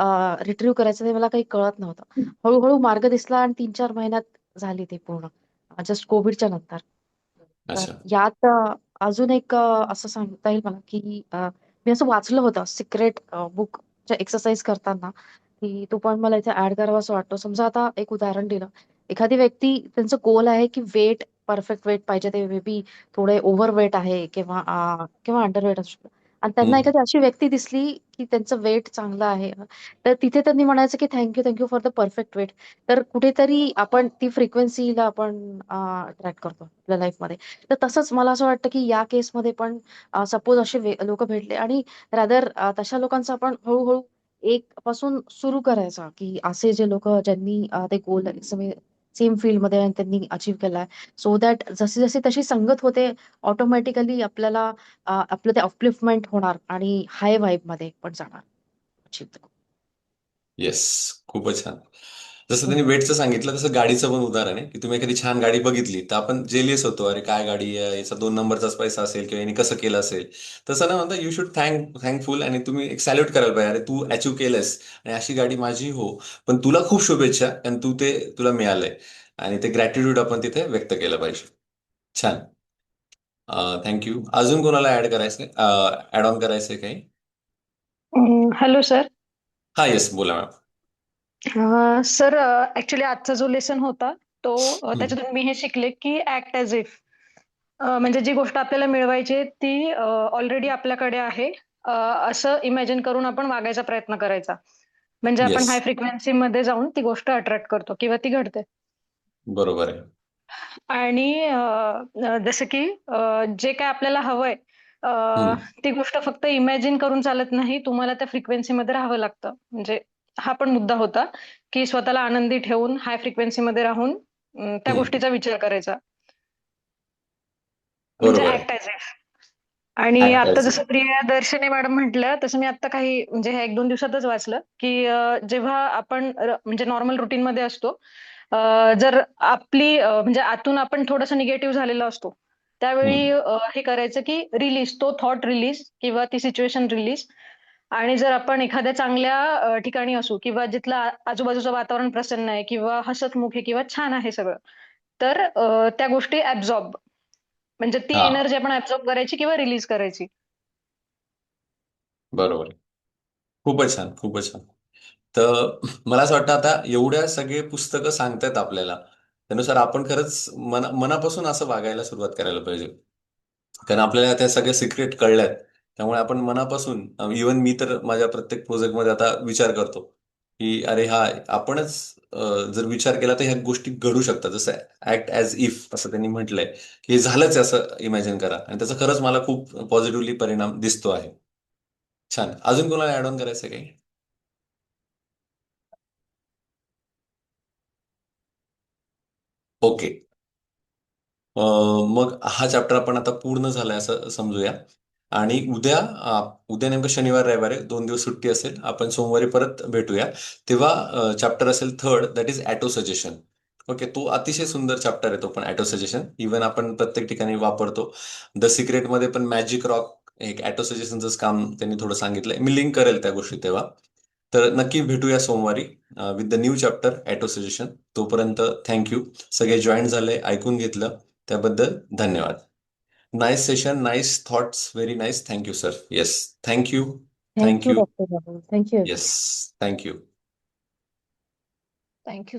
रिट्रीव्ह करायचं ते मला काही कळत नव्हतं. हळूहळू मार्ग दिसला आणि 3-4 महिन्यात झाली ते पूर्ण. जस्ट कोविडच्या नंतर. तर
अच्छा.
यात अजून एक असं सांगता येईल मला की मी असं वाचलं होतं सिक्रेट बुकच्या एक्सरसाइज करताना, की तो पण मला इथे ऍड करावा असं वाटतो. समजा आता एक उदाहरण दिलं, एखादी व्यक्ती त्यांचं गोल आहे की वेट परफेक्ट वेट पाहिजे, ते मे बी थोडे ओव्हर वेट आहे किंवा अंडर वेट असू शकतं. आणि त्यांना
हम्म.
एखादी अशी व्यक्ती दिसली की त्यांचं वेट चांगलं आहे, तर तिथे त्यांनी म्हणायचं की thank you thank you for the perfect wait. तर कुठेतरी आपण ती फ्रिक्वेन्सीला आपण ट्रॅक करतो आपल्या लाईफमध्ये. तर तसंच मला असं वाटतं की या केसमध्ये पण सपोज असे लोक भेटले आणि रादर तशा लोकांचं आपण हळूहळू एक पासून सुरू करायचा, की असे जे लोक ज्यांनी ते गोल सेम फील्डमध्ये आणि त्यांनी अचीव्ह केलाय, सो दॅट जशी जशी तशी संगत होते ऑटोमॅटिकली आपल्याला आपलं ते अपलिफ्टमेंट होणार आणि हाय व्हाईब मध्ये पण जाणार.
येस, खूपच छान. जसं
हं.
त्यांनी वेटचं सांगितलं तसं गाडीचं पण उदाहरण आहे की तुम्ही एखादी छान गाडी बघितली तर आपण जेलियस होतो, अरे काय गाडी आहे, याचा 2 नंबरचाच पैसा असेल किंवा यांनी कसं केलं असेल. तसं न म्हणता यू शुड थँकफुल आणि तुम्ही एक सॅल्यूट करायला पाहिजे, अरे तू अचीव केलंस आणि अशी गाडी माझी हो, पण तुला खूप शुभेच्छा आणि तुला मिळालंय. आणि ते ग्रॅटिट्यूड आपण तिथे व्यक्त केलं पाहिजे. छान. थँक्यू. अजून कोणाला ऍड ऑन करायचंय काही?
Hello sir.
हा, येस, बोला मॅम.
सर, ॲक्च्युली आजचा जो लेसन होता तो
हम्म.
त्याच्यातून मी हे शिकले की ॲक्ट ॲज इफ, म्हणजे जी गोष्ट आपल्याला मिळवायची आहे ती ऑलरेडी आपल्याकडे आहे, असं इमॅजिन करून आपण वागायचा प्रयत्न करायचा. म्हणजे आपण
येस,
हाय फ्रिक्वेन्सीमध्ये जाऊन ती गोष्ट अट्रॅक्ट करतो किंवा ती घडते.
बरोबर आहे.
आणि जसं की जे काय आपल्याला हवंय,
हम्म.
ती गोष्ट फक्त इमॅजिन करून चालत नाही. तुम्हाला त्या फ्रिक्वेन्सीमध्ये राहावं लागतं. म्हणजे हा पण मुद्दा होता, की स्वतःला आनंदी ठेवून हाय फ्रिक्वेन्सीमध्ये राहून त्या
हम्म.
गोष्टीचा विचार करायचा. म्हणजे
बरोबर आहे.
Act as if. आणि
ऍक्ट
आता
ॲज
जसं प्रियदर्शनी मॅडम म्हटलं, तसं मी आता काही म्हणजे ह्या 1-2 दिवसातच वाचलं, की जेव्हा आपण म्हणजे नॉर्मल रुटीनमध्ये असतो, जर आपली म्हणजे आतून आपण थोडंसं निगेटिव्ह झालेलो असतो, त्यावेळी
हम्म.
हे करायचं की रिलीज तो थॉट रिलीज किंवा ती सिच्युएशन रिलीज. आणि जर आपण एखाद्या चांगल्या ठिकाणी असू किंवा जिथलं आजूबाजूचं वातावरण प्रसन्न आहे किंवा हसतमुख आहे किंवा छान आहे सगळं, तर त्या गोष्टी ॲब्सॉर्ब, म्हणजे ती
हा,
एनर्जी आपण ॲब्सॉर्ब करायची किंवा रिलीज करायची.
बरोबर आहे. खूपच छान, खूपच छान. तर मला असं वाटतं आता एवढ्या सगळे पुस्तकं सांगतायत आपल्याला, त्यानुसार आपण खरंच मनापासून असं वागायला सुरुवात करायला पाहिजे. कारण आपल्याला त्या सगळ्या सिक्रेट कळल्यात. त्यामुळे आपण मनापासून, इवन मी तर माझ्या प्रत्येक प्रोजेक्टमध्ये आता विचार करतो की अरे हा, आपणच जर विचार केला तर ह्या गोष्टी घडू शकतात. जसं ऍक्ट ॲज इफ असं त्यांनी म्हटलंय की हे झालंच आहे असं इमॅजिन करा, आणि त्याचा खरंच मला खूप पॉझिटिव्हली परिणाम दिसतो आहे. छान. अजून कोणाला ऍड ऑन करायचं काही? ओके. मग हा चॅप्टर आपण आता पूर्ण झालाय असं समजूया. आणि उद्या नेमकं शनिवार रविवार आहे, 2 दिवस सुट्टी असेल. आपण सोमवारी परत भेटूया. तेव्हा चॅप्टर असेल third, that is auto suggestion. Okay, तो अतिशय सुंदर चॅप्टर आहे तो पण, ॲटो सजेशन. इवन आपण प्रत्येक ठिकाणी वापरतो. द सिक्रेटमध्ये पण मॅजिक रॉक एक ॲटो सजेशनचंच काम त्यांनी थोडं सांगितलंय. मी लिंक करेल त्या गोष्टी तेव्हा. तर नक्की भेटूया सोमवारी with the new chapter auto suggestion. तोपर्यंत थँक्यू. सगळे जॉईन झाले, ऐकून घेतलं, त्याबद्दल धन्यवाद. Nice session, nice thoughts, very nice. Thank you sir. Yes, thank you.
Thank you
thank you.
Doctor Babu. Thank you
yes, thank you.
Thank you.